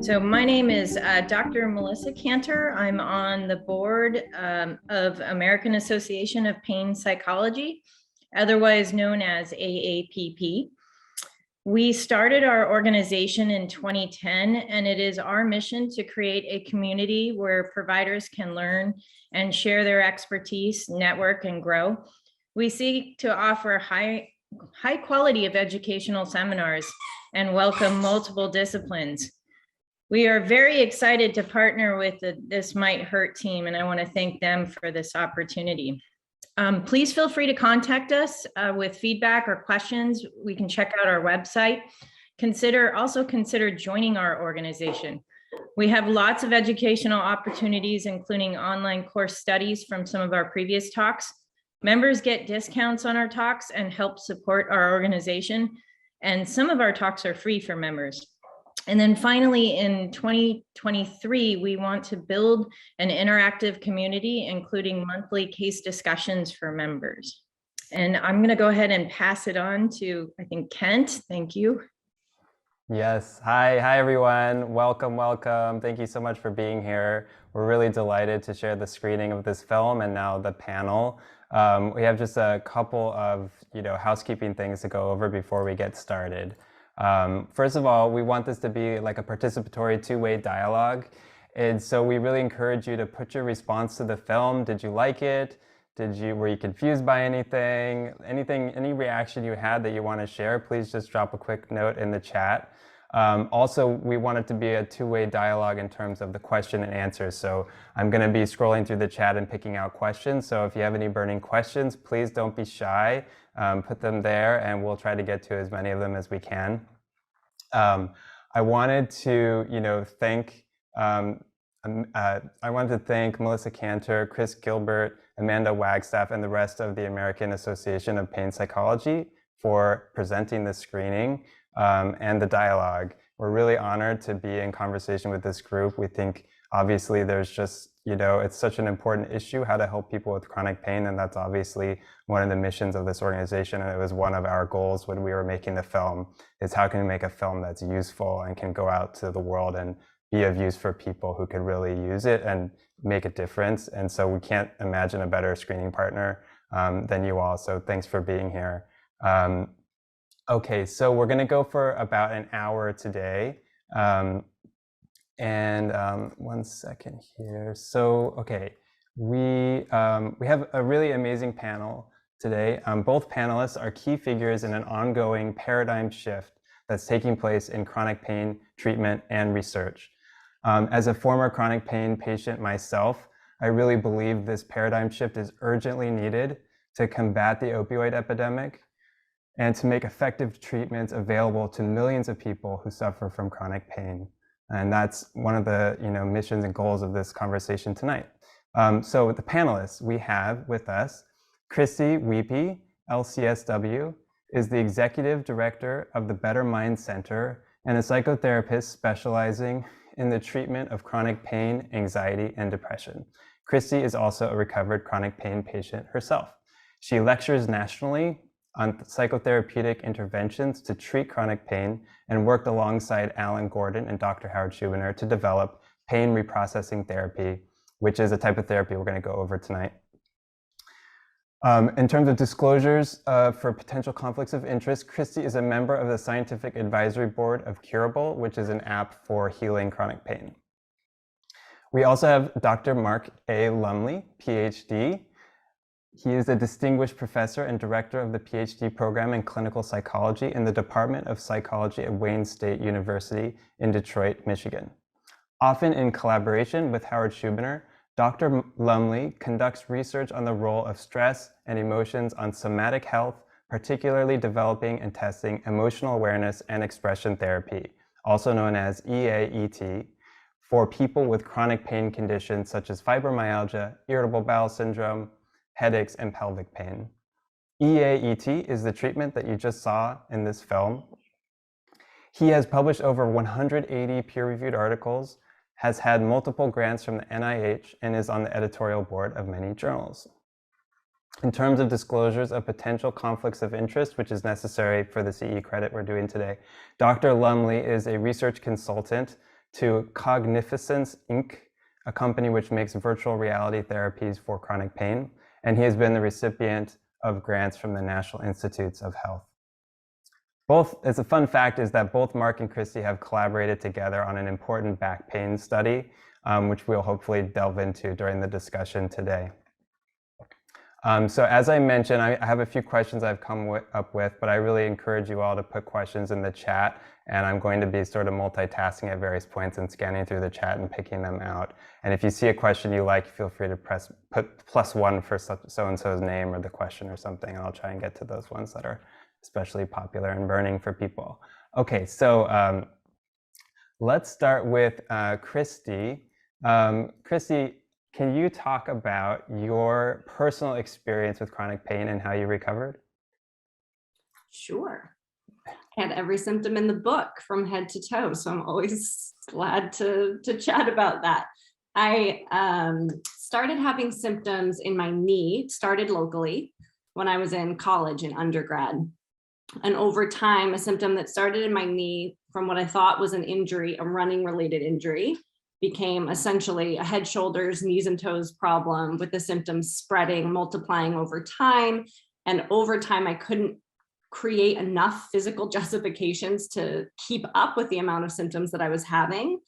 So my name is Dr. Melissa Cantor. I'm on the board of American Association of Pain Psychology, otherwise known as AAPP. We started our organization in 2010, and it is our mission to create a community where providers can learn and share their expertise, network, and grow. We seek to offer high quality of educational seminars and welcome multiple disciplines. We are very excited to partner with the This Might Hurt team, and I want to thank them for this opportunity. Please feel free to contact us with feedback or questions. We can check out our website. Also consider joining our organization. We have lots of educational opportunities, including online course studies from some of our previous talks. Members get discounts on our talks and help support our organization. And some of our talks are free for members. And then finally, in 2023, we want to build an interactive community, including monthly case discussions for members. And I'm going to go ahead and pass it on to, I think, Kent. Thank you. Yes. Hi, everyone. Welcome. Thank you so much for being here. We're really delighted to share the screening of this film and now the panel. We have just a couple of housekeeping things to go over before we get started. First of all, we want this to be like a participatory two-way dialogue. And so we really encourage you to put your response to the film. Did you like it? Were you confused by anything? Any reaction you had that you want to share, please just drop a quick note in the chat. Also, we want it to be a two-way dialogue in terms of the question and answer. So I'm going to be scrolling through the chat and picking out questions. So if you have any burning questions, please don't be shy. Put them there, and we'll try to get to as many of them as we can. I wanted to, thank Melissa Cantor, Chris Gilbert, Amanda Wagstaff, and the rest of the American Association of Pain Psychology for presenting this screening and the dialogue. We're really honored to be in conversation with this group. We think, obviously, there's just, it's such an important issue, how to help people with chronic pain, and that's obviously one of the missions of this organization, and it was one of our goals when we were making the film, is how can we make a film that's useful and can go out to the world and be of use for people who could really use it and make a difference. And so we can't imagine a better screening partner than you all, so thanks for being here. Okay, so we're going to go for about an hour today. One second here. So, okay, we have a really amazing panel today. Both panelists are key figures in an ongoing paradigm shift that's taking place in chronic pain treatment and research. As a former chronic pain patient myself, I really believe this paradigm shift is urgently needed to combat the opioid epidemic and to make effective treatments available to millions of people who suffer from chronic pain. And that's one of the missions and goals of this conversation tonight. So with the panelists, we have with us Christie Uipi, LCSW, is the Executive Director of the Better Mind Center and a psychotherapist specializing in the treatment of chronic pain, anxiety, and depression. Christie is also a recovered chronic pain patient herself. She lectures nationally on psychotherapeutic interventions to treat chronic pain and worked alongside Alan Gordon and Dr. Howard Schubiner to develop pain reprocessing therapy, which is a type of therapy we're going to go over tonight. In terms of disclosures for potential conflicts of interest, Christie is a member of the Scientific Advisory Board of Curable, which is an app for healing chronic pain. We also have Dr. Mark A. Lumley, PhD. He is a distinguished professor and director of the PhD program in clinical psychology in the Department of Psychology at Wayne State University in Detroit, Michigan. Often in collaboration with Howard Schubiner, Dr. Lumley conducts research on the role of stress and emotions on somatic health, particularly developing and testing emotional awareness and expression therapy, also known as EAET, for people with chronic pain conditions such as fibromyalgia, irritable bowel syndrome, headaches, and pelvic pain. EAET is the treatment that you just saw in this film. He has published over 180 peer-reviewed articles, has had multiple grants from the NIH, and is on the editorial board of many journals. In terms of disclosures of potential conflicts of interest, which is necessary for the CE credit we're doing today, Dr. Lumley is a research consultant to Cognificence Inc., a company which makes virtual reality therapies for chronic pain. And he has been the recipient of grants from the National Institutes of Health. As a fun fact is that both Mark and Christie have collaborated together on an important back pain study, which we'll hopefully delve into during the discussion today. So as I mentioned, I have a few questions I've come up with, but I really encourage you all to put questions in the chat, and I'm going to be sort of multitasking at various points and scanning through the chat and picking them out. And if you see a question you like, feel free to put +1 for so-and-so's name or the question or something, and I'll try and get to those ones that are especially popular and burning for people. Okay, so let's start with Christie. Christie, can you talk about your personal experience with chronic pain and how you recovered? Sure. I had every symptom in the book from head to toe, so I'm always glad to chat about that. I started having symptoms in my knee, started locally when I was in college and undergrad. And over time, a symptom that started in my knee from what I thought was an injury, a running related injury, became essentially a head, shoulders, knees and toes problem, with the symptoms spreading, multiplying over time. And over time, I couldn't create enough physical justifications to keep up with the amount of symptoms that I was having.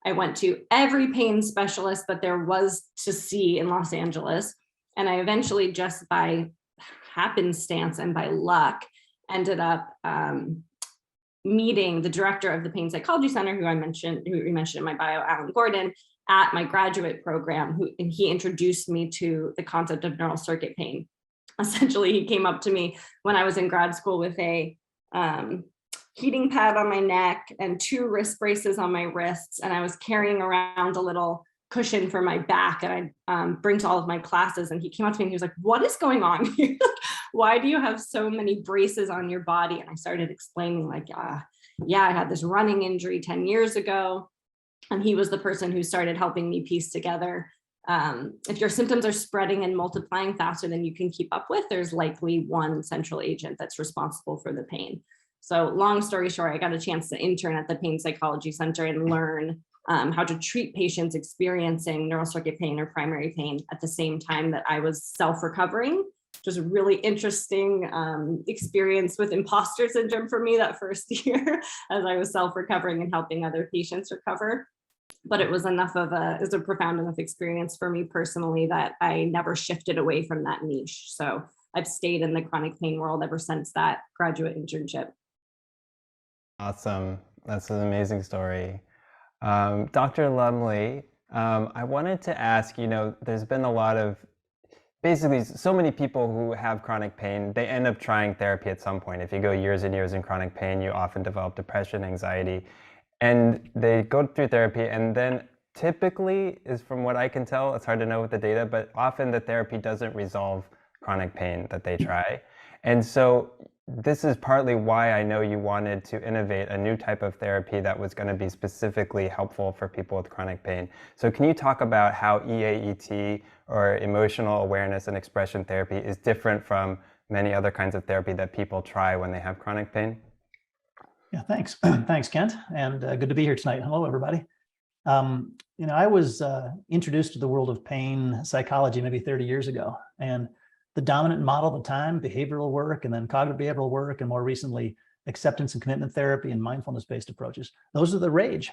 I went to every pain specialist that there was to see in Los Angeles. And I eventually, just by happenstance and by luck, ended up meeting the director of the Pain Psychology Center, who you mentioned in my bio, Alan Gordon, at my graduate program, and he introduced me to the concept of neural circuit pain. Essentially, he came up to me when I was in grad school with a heating pad on my neck and 2 wrist braces on my wrists, and I was carrying around a little cushion for my back, and I bring to all of my classes, and he came up to me and he was like, "What is going on here? Why do you have so many braces on your body?" And I started explaining, like, yeah, I had this running injury 10 years ago. And he was the person who started helping me piece together, if your symptoms are spreading and multiplying faster than you can keep up with, there's likely one central agent that's responsible for the pain. So long story short, I got a chance to intern at the Pain Psychology Center and learn how to treat patients experiencing neural circuit pain or primary pain at the same time that I was self-recovering, which was a really interesting experience with imposter syndrome for me that first year as I was self-recovering and helping other patients recover. But it was it was a profound enough experience for me personally that I never shifted away from that niche. So I've stayed in the chronic pain world ever since that graduate internship. Awesome. That's an amazing story. Dr. Lumley, I wanted to ask, there's been a lot of, basically so many people who have chronic pain, they end up trying therapy at some point. If you go years and years in chronic pain, you often develop depression, anxiety, and they go through therapy, and then typically, is from what I can tell, it's hard to know with the data, but often the therapy doesn't resolve chronic pain that they try. And so this is partly why I know you wanted to innovate a new type of therapy that was going to be specifically helpful for people with chronic pain. So can you talk about how EAET, or emotional awareness and expression therapy, is different from many other kinds of therapy that people try when they have chronic pain? Yeah, thanks. Thanks, Kent. And good to be here tonight. Hello, everybody. I was introduced to the world of pain psychology maybe 30 years ago. And the dominant model at the time, behavioral work, and then cognitive behavioral work, and more recently, acceptance and commitment therapy and mindfulness-based approaches. Those are the rage.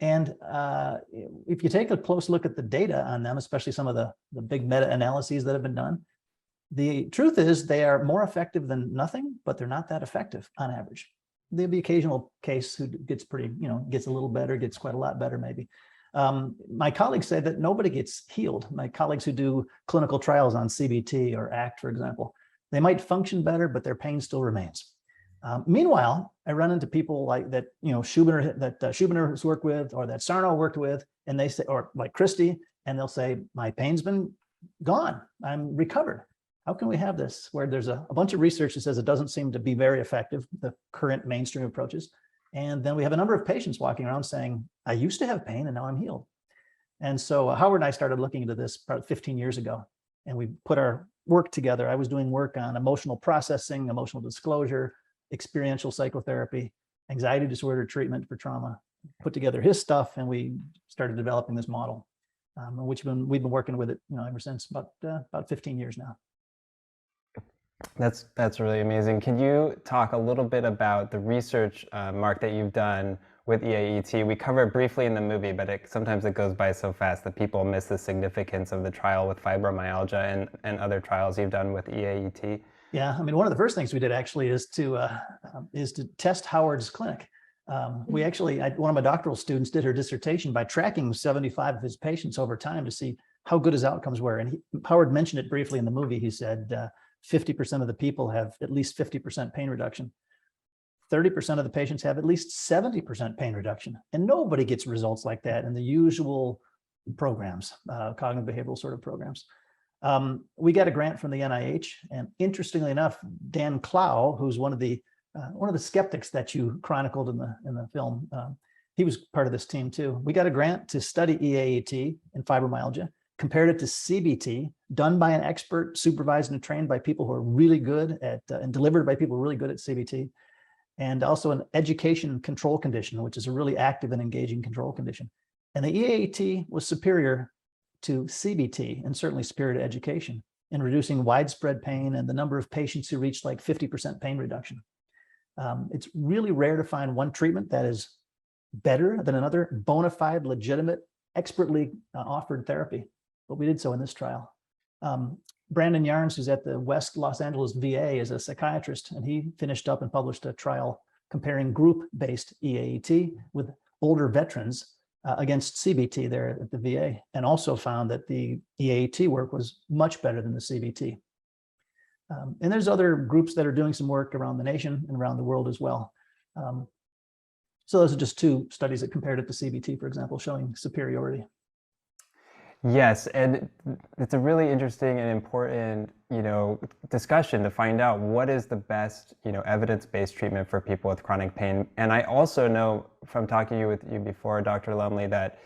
If you take a close look at the data on them, especially some of the big meta-analyses that have been done, the truth is they are more effective than nothing, but they're not that effective on average. There'll be occasional case who gets gets a little better, gets quite a lot better maybe. My colleagues say that nobody gets healed. My colleagues who do clinical trials on CBT or ACT, for example, they might function better, but their pain still remains. Meanwhile, I run into people like that, Schubiner worked with, or that Sarno worked with, and they say, or like Christie, and they'll say, my pain's been gone, I'm recovered. How can we have this where there's a bunch of research that says it doesn't seem to be very effective, the current mainstream approaches. And then we have a number of patients walking around saying, I used to have pain and now I'm healed. And so Howard and I started looking into this about 15 years ago, and we put our work together. I was doing work on emotional processing, emotional disclosure, experiential psychotherapy, anxiety disorder treatment for trauma, put together his stuff, and we started developing this model, which we've been working with it, ever since about 15 years now. That's really amazing. Can you talk a little bit about the research, Mark, that you've done with EAET? We cover it briefly in the movie, but sometimes it goes by so fast that people miss the significance of the trial with fibromyalgia and other trials you've done with EAET. Yeah, I mean, one of the first things we did actually is to test Howard's clinic. We actually, one of my doctoral students did her dissertation by tracking 75 of his patients over time to see how good his outcomes were. And Howard mentioned it briefly in the movie. He said 50% of the people have at least 50% pain reduction. 30% of the patients have at least 70% pain reduction. And nobody gets results like that in the usual programs, cognitive behavioral sort of programs. We got a grant from the NIH, and interestingly enough, Dan Clow, who's one of the skeptics that you chronicled in the film, he was part of this team too. We got a grant to study EAET in fibromyalgia, compared it to CBT, done by an expert, supervised and trained by people who are really good at, and delivered by people really good at CBT, and also an education control condition, which is a really active and engaging control condition. And the EAET was superior to CBT, and certainly superior to education, in reducing widespread pain and the number of patients who reached like 50% pain reduction. It's really rare to find one treatment that is better than another bona fide, legitimate, expertly offered therapy, but we did so in this trial. Brandon Yarnes, who's at the West Los Angeles VA, is a psychiatrist, and he finished up and published a trial comparing group-based EAET with older veterans against CBT there at the VA, and also found that the EAET work was much better than the CBT. And there's other groups that are doing some work around the nation and around the world as well. So those are just two studies that compared it to CBT, for example, showing superiority. Yes, and it's a really interesting and important, discussion to find out what is the best, evidence-based treatment for people with chronic pain. And I also know from talking with you before, Dr. Lumley, that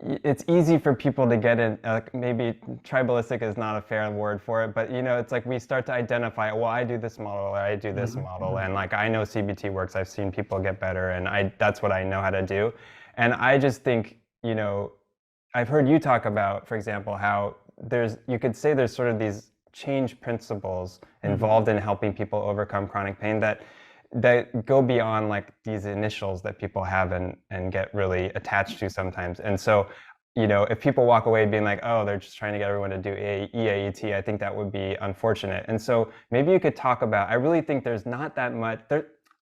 it's easy for people to get in, maybe tribalistic is not a fair word for it, but it's like we start to identify, well, I do this model, or I do this model, and like I know CBT works, I've seen people get better, and that's what I know how to do. And I just think, I've heard you talk about, for example, how you could say there's sort of these change principles involved in helping people overcome chronic pain that go beyond like these initials that people have and get really attached to sometimes. And so, if people walk away being like, oh, they're just trying to get everyone to do EAET, I think that would be unfortunate. And so maybe you could talk about, I really think there's not that much,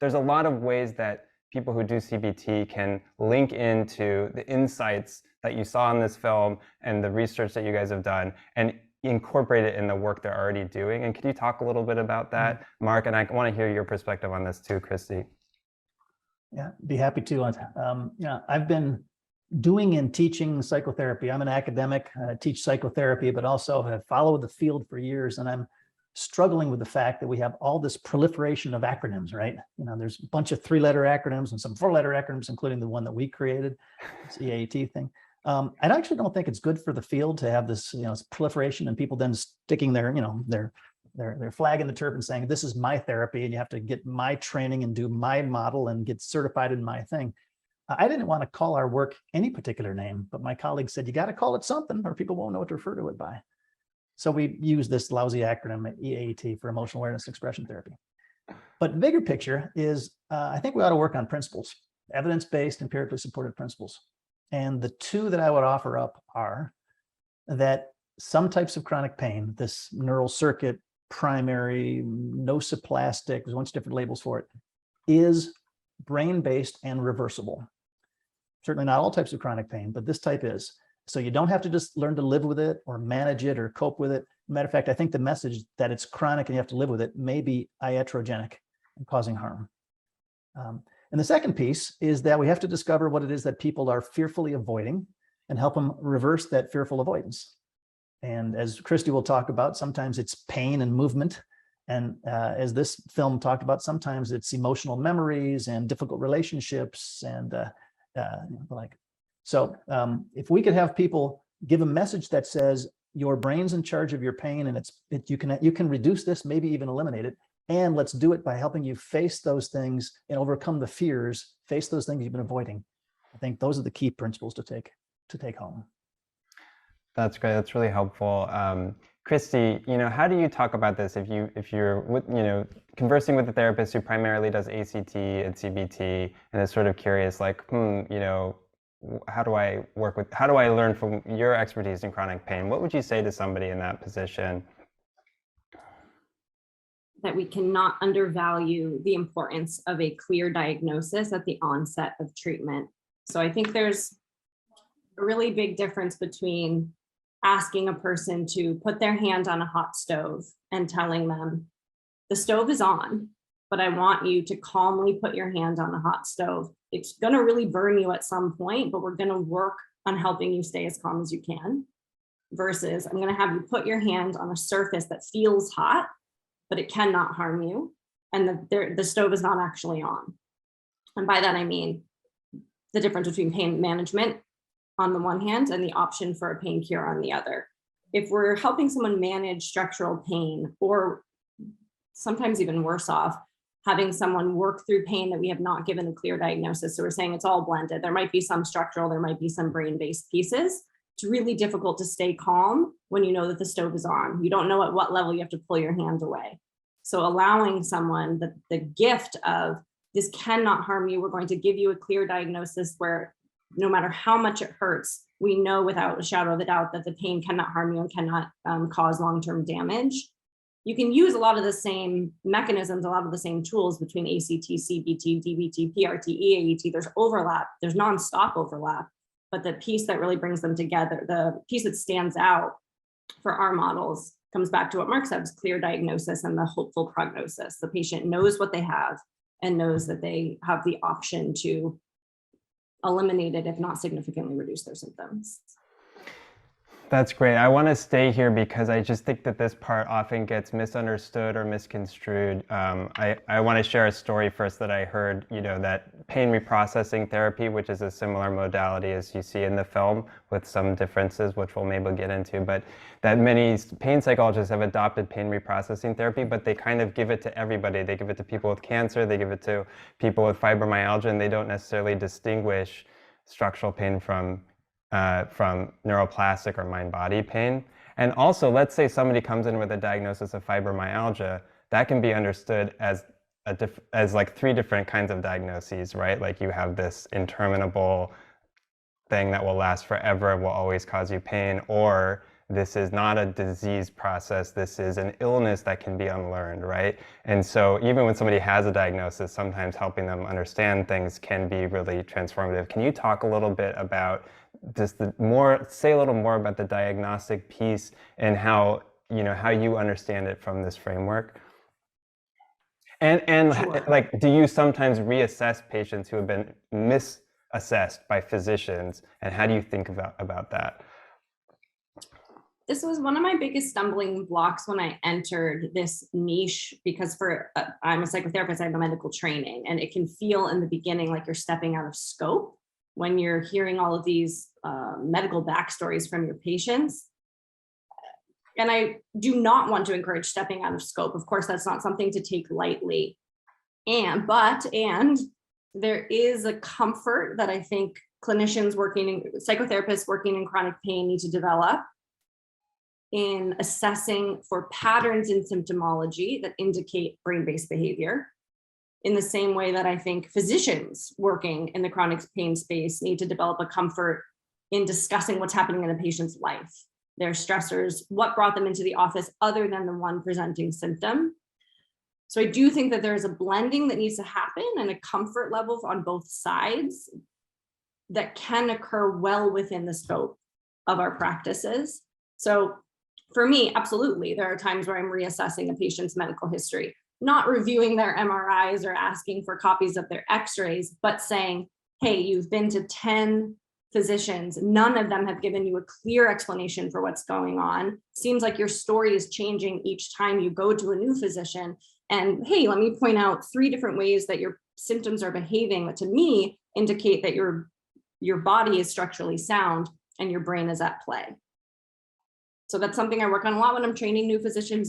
there's a lot of ways that people who do CBT can link into the insights that you saw in this film and the research that you guys have done and incorporate it in the work they're already doing. And can you talk a little bit about that, Mark? And I want to hear your perspective on this too, Christie. Yeah, be happy to. I've been doing and teaching psychotherapy. I'm an academic, teach psychotherapy, but also have followed the field for years. And I'm struggling with the fact that we have all this proliferation of acronyms, right? There's a bunch of 3-letter acronyms and some 4-letter acronyms, including the one that we created, this EAET thing. I actually don't think it's good for the field to have this, proliferation and people then sticking their flag in the turf and saying, this is my therapy and you have to get my training and do my model and get certified in my thing. I didn't want to call our work any particular name, but my colleague said, you got to call it something or people won't know what to refer to it by. So we use this lousy acronym EAET for emotional awareness expression therapy. But bigger picture is, I think we ought to work on principles, evidence-based, empirically supported principles. And the two that I would offer up are that some types of chronic pain, this neural circuit, primary, nociplastic, there's a bunch of different labels for it, is brain-based and reversible. Certainly not all types of chronic pain, but this type is. So you don't have to just learn to live with it or manage it or cope with it. Matter of fact, I think the message that it's chronic and you have to live with it may be iatrogenic and causing harm. And the second piece is that we have to discover what it is that people are fearfully avoiding and help them reverse that fearful avoidance. And as Christie will talk about, sometimes it's pain and movement. And as this film talked about, sometimes it's emotional memories and difficult relationships and like. So if we could have people give a message that says your brain's in charge of your pain and you can reduce this, maybe even eliminate it, and let's do it by helping you face those things and overcome the fears, face those things you've been avoiding. I think those are the key principles to take home. That's great. That's really helpful. Christie, how do you talk about this if you're with, conversing with a therapist who primarily does ACT and CBT and is sort of curious, like, how do I learn from your expertise in chronic pain? What would you say to somebody in that position? That we cannot undervalue the importance of a clear diagnosis at the onset of treatment. So I think there's a really big difference between asking a person to put their hand on a hot stove and telling them, the stove is on, but I want you to calmly put your hand on the hot stove. It's going to really burn you at some point, but we're going to work on helping you stay as calm as you can. Versus, I'm going to have you put your hand on a surface that feels hot, but it cannot harm you. And the stove is not actually on. And by that, I mean the difference between pain management on the one hand and the option for a pain cure on the other. If we're helping someone manage structural pain, or sometimes even worse off, having someone work through pain that we have not given a clear diagnosis. So we're saying it's all blended. There might be some structural, there might be some brain-based pieces. It's really difficult to stay calm when you know that the stove is on. You don't know at what level you have to pull your hand away. So allowing someone the gift of, this cannot harm you. We're going to give you a clear diagnosis where no matter how much it hurts, we know without a shadow of a doubt that the pain cannot harm you and cannot cause long-term damage. You can use a lot of the same mechanisms, a lot of the same tools between ACT, CBT, DBT, PRT, EAET. There's overlap, there's nonstop overlap, but the piece that really brings them together, the piece that stands out for our models comes back to what Mark said, clear diagnosis and the hopeful prognosis. The patient knows what they have and knows that they have the option to eliminate it, if not significantly reduce their symptoms. That's great. I want to stay here because I just think that this part often gets misunderstood or misconstrued. I want to share a story first that I heard, that pain reprocessing therapy, which is a similar modality as you see in the film with some differences, which we'll maybe get into, but that many pain psychologists have adopted pain reprocessing therapy, but they kind of give it to everybody. They give it to people with cancer, they give it to people with fibromyalgia, and they don't necessarily distinguish structural pain from neuroplastic or mind-body pain. And also, let's say somebody comes in with a diagnosis of fibromyalgia, that can be understood as like 3 different kinds of diagnoses, right? Like you have this interminable thing that will last forever and will always cause you pain, or this is not a disease process, this is an illness that can be unlearned, right? And so even when somebody has a diagnosis, sometimes helping them understand things can be really transformative. Can you talk a little bit about just say a little more about the diagnostic piece and how you understand it from this framework? And Sure. Like, do you sometimes reassess patients who have been misassessed by physicians, and how do you think about that? This was one of my biggest stumbling blocks when I entered this niche, because I'm a psychotherapist, I have a medical training, and it can feel in the beginning like you're stepping out of scope when you're hearing all of these medical backstories from your patients. And I do not want to encourage stepping out of scope. Of course, that's not something to take lightly. And there is a comfort that I think clinicians psychotherapists working in chronic pain need to develop in assessing for patterns in symptomology that indicate brain-based behavior, in the same way that I think physicians working in the chronic pain space need to develop a comfort in discussing what's happening in a patient's life, their stressors, what brought them into the office other than the one presenting symptom. So I do think that there's a blending that needs to happen and a comfort level on both sides that can occur well within the scope of our practices. So for me, absolutely, there are times where I'm reassessing a patient's medical history, not reviewing their MRIs or asking for copies of their x-rays, but saying, hey, you've been to 10 physicians, none of them have given you a clear explanation for what's going on. Seems like your story is changing each time you go to a new physician. And hey, let me point out 3 different ways that your symptoms are behaving that to me indicate that your body is structurally sound and your brain is at play. So that's something I work on a lot when I'm training new physicians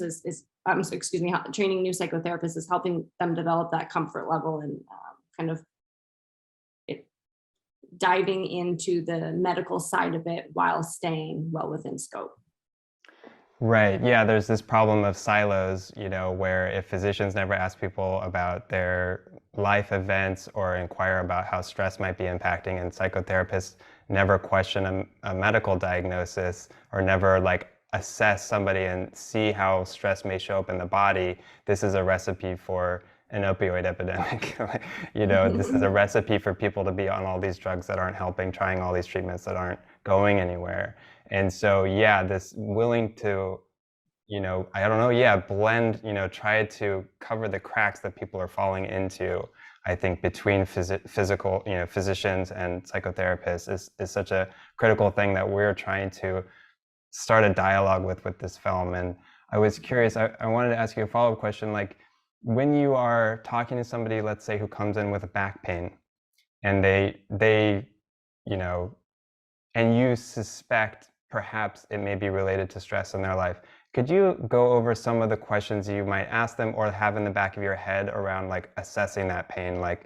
training new psychotherapists, is helping them develop that comfort level and diving into the medical side of it while staying well within scope. Right. Yeah, there's this problem of silos, you know, where if physicians never ask people about their life events or inquire about how stress might be impacting, and psychotherapists never question a medical diagnosis or never like assess somebody and see how stress may show up in the body, this is a recipe for an opioid epidemic. You know, this is a recipe for people to be on all these drugs that aren't helping, trying all these treatments that aren't going anywhere. And so, yeah, this willing to, you know, I don't know, yeah, blend, you know, try to cover the cracks that people are falling into, I think, between physical, you know, physicians and psychotherapists is such a critical thing that we're trying to start a dialogue with this film. And I was curious, I wanted to ask you a follow-up question, like, when you are talking to somebody, let's say, who comes in with a back pain, and they, you know, and you suspect perhaps it may be related to stress in their life, could you go over some of the questions you might ask them or have in the back of your head around like assessing that pain, like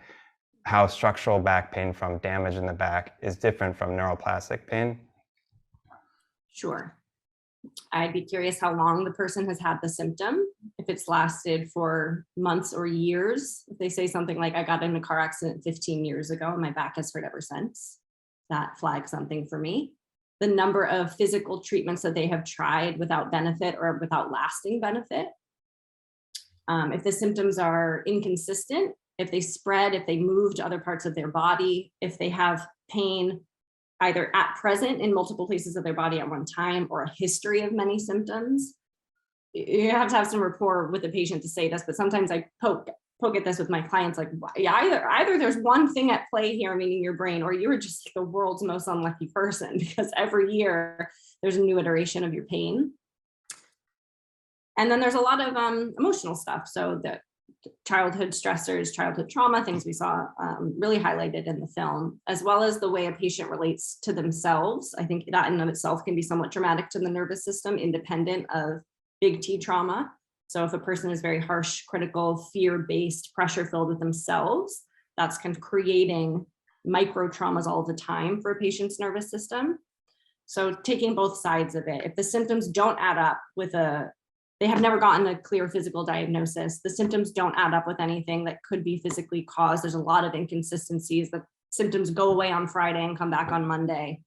how structural back pain from damage in the back is different from neuroplastic pain? Sure. I'd be curious how long the person has had the symptom, if it's lasted for months or years. If they say something like, I got in a car accident 15 years ago and my back has hurt ever since, that flags something for me. The number of physical treatments that they have tried without benefit or without lasting benefit. If the symptoms are inconsistent, if they spread, if they move to other parts of their body, if they have pain either at present in multiple places of their body at one time, or a history of many symptoms. You have to have some rapport with the patient to say this, but sometimes I poke at this with my clients, like, either there's one thing at play here, meaning your brain, or you're just the world's most unlucky person, because every year there's a new iteration of your pain. And then there's a lot of emotional stuff. So the childhood stressors, childhood trauma, things we saw really highlighted in the film, as well as the way a patient relates to themselves. I think that in and of itself can be somewhat traumatic to the nervous system, independent of big T trauma. So if a person is very harsh, critical, fear-based, pressure-filled with themselves, that's kind of creating micro traumas all the time for a patient's nervous system. So taking both sides of it, if the symptoms don't add up with they have never gotten a clear physical diagnosis, the symptoms don't add up with anything that could be physically caused. There's a lot of inconsistencies. The symptoms go away on Friday and come back on Monday,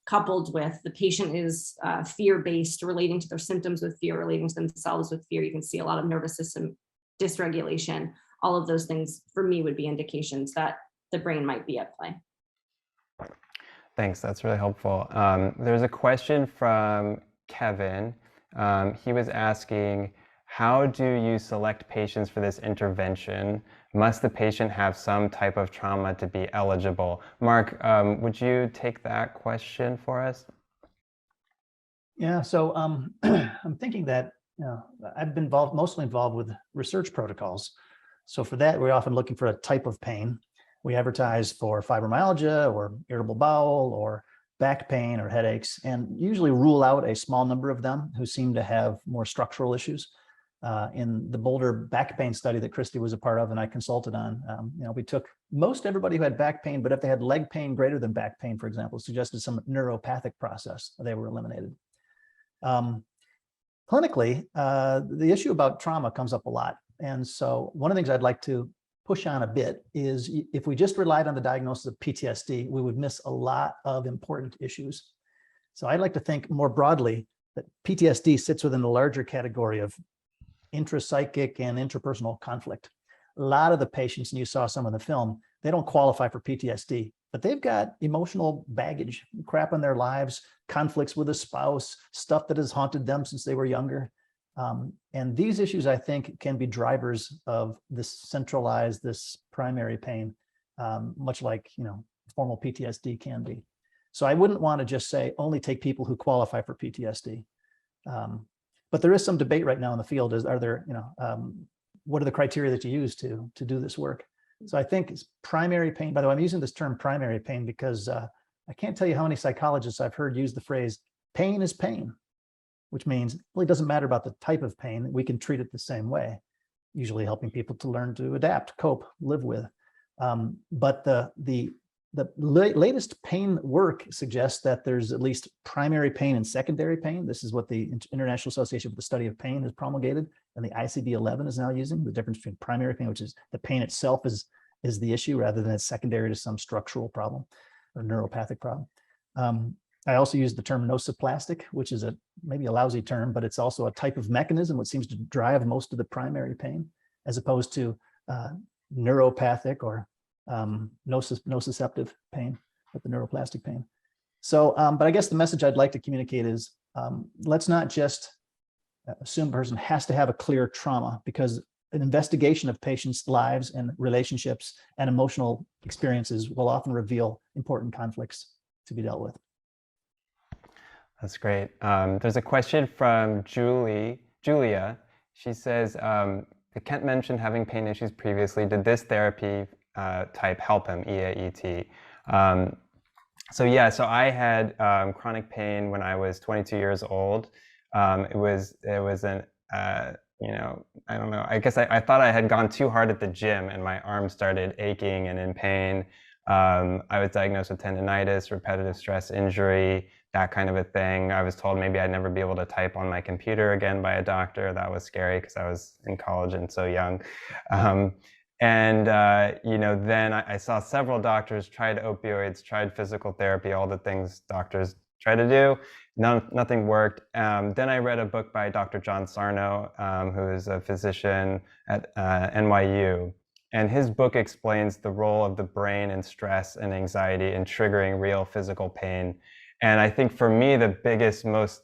coupled with the patient is fear-based, relating to their symptoms with fear, relating to themselves with fear. You can see a lot of nervous system dysregulation. All of those things for me would be indications that the brain might be at play. Thanks, that's really helpful. There's a question from Kevin. He was asking, how do you select patients for this intervention? Must the patient have some type of trauma to be eligible? Mark, would you take that question for us? Yeah, so I'm thinking that, you know, I've been mostly involved with research protocols. So for that, we're often looking for a type of pain. We advertise for fibromyalgia or irritable bowel or back pain or headaches, and usually rule out a small number of them who seem to have more structural issues. In the Boulder Back Pain Study that Christie was a part of and I consulted on, you know, we took most everybody who had back pain, but if they had leg pain greater than back pain, for example, suggested some neuropathic process, they were eliminated. Clinically, the issue about trauma comes up a lot. And so one of the things I'd like to push on a bit is if we just relied on the diagnosis of PTSD, we would miss a lot of important issues. So I'd like to think more broadly that PTSD sits within the larger category of intrapsychic and interpersonal conflict. A lot of the patients, and you saw some of the film, they don't qualify for PTSD, but they've got emotional baggage, crap in their lives, conflicts with a spouse, stuff that has haunted them since they were younger. And these issues, I think, can be drivers of this centralized, this primary pain, much like, you know, formal PTSD can be. So I wouldn't want to just say only take people who qualify for PTSD. But there is some debate right now in the field. Are there, you know, what are the criteria that you use to do this work? So I think it's primary pain. By the way, I'm using this term primary pain because I can't tell you how many psychologists I've heard use the phrase pain is pain, which means, well, it doesn't matter about the type of pain. We can treat it the same way, usually helping people to learn to adapt, cope, live with. But the the latest pain work suggests that there's at least primary pain and secondary pain. This is what the International Association for the Study of Pain has promulgated, and the ICD-11 is now using the difference between primary pain, which is the pain itself is the issue, rather than it's secondary to some structural problem or neuropathic problem. I also use the term nociplastic, which is maybe a lousy term, but it's also a type of mechanism which seems to drive most of the primary pain, as opposed to neuropathic or nociceptive pain, with the neuroplastic pain. So, but I guess the message I'd like to communicate is, let's not just assume a person has to have a clear trauma, because an investigation of patients' lives and relationships and emotional experiences will often reveal important conflicts to be dealt with. That's great. There's a question from Julia. She says, Kent mentioned having pain issues previously. Did this therapy type help him, EAET? So yeah, so I had chronic pain when I was 22 years old. It was an, you know, I don't know, I guess I thought I had gone too hard at the gym and my arm started aching and in pain. I was diagnosed with tendonitis, repetitive stress injury, that kind of a thing. I was told maybe I'd never be able to type on my computer again by a doctor. That was scary because I was in college and so young. You know, then I saw several doctors, tried opioids, tried physical therapy, all the things doctors try to do. Nothing worked. Then I read a book by Dr. John Sarno, who is a physician at NYU. And his book explains the role of the brain in stress and anxiety in triggering real physical pain. And I think for me, the biggest, most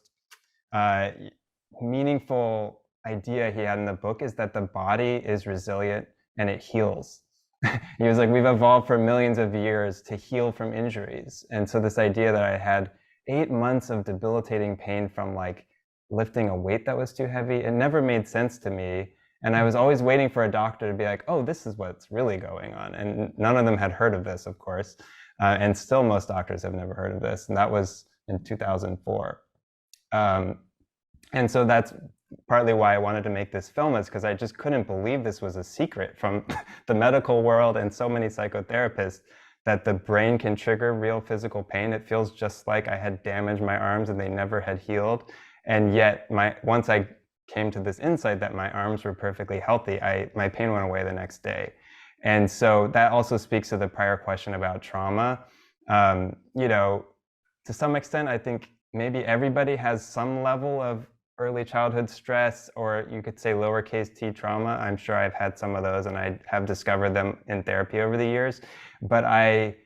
meaningful idea he had in the book is that the body is resilient and it heals. He was like, we've evolved for millions of years to heal from injuries. And so this idea that I had 8 months of debilitating pain from like lifting a weight that was too heavy, it never made sense to me. And I was always waiting for a doctor to be like, oh, this is what's really going on. And none of them had heard of this, of course. And still most doctors have never heard of this. And that was in 2004. And so that's partly why I wanted to make this film, is because I just couldn't believe this was a secret from the medical world and so many psychotherapists, that the brain can trigger real physical pain. It feels just like I had damaged my arms and they never had healed. And yet once I came to this insight that my arms were perfectly healthy, my pain went away the next day. And so that also speaks to the prior question about trauma. You know, to some extent, I think maybe everybody has some level of early childhood stress, or you could say lowercase t trauma. I'm sure I've had some of those and I have discovered them in therapy over the years, but I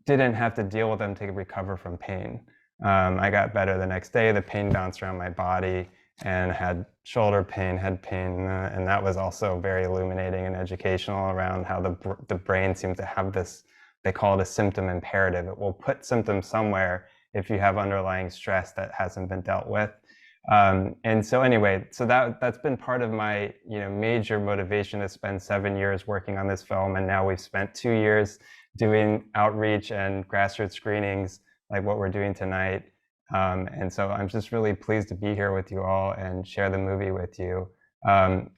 didn't have to deal with them to recover from pain. I got better the next day. The pain bounced around my body and had shoulder pain, head pain, and that was also very illuminating and educational around how the brain seems to have this, they call it a symptom imperative. It will put symptoms somewhere if you have underlying stress that hasn't been dealt with. And so anyway, so that's been part of my, you know, major motivation to spend 7 years working on this film. And now we've spent 2 years doing outreach and grassroots screenings like what we're doing tonight. And so I'm just really pleased to be here with you all and share the movie with you.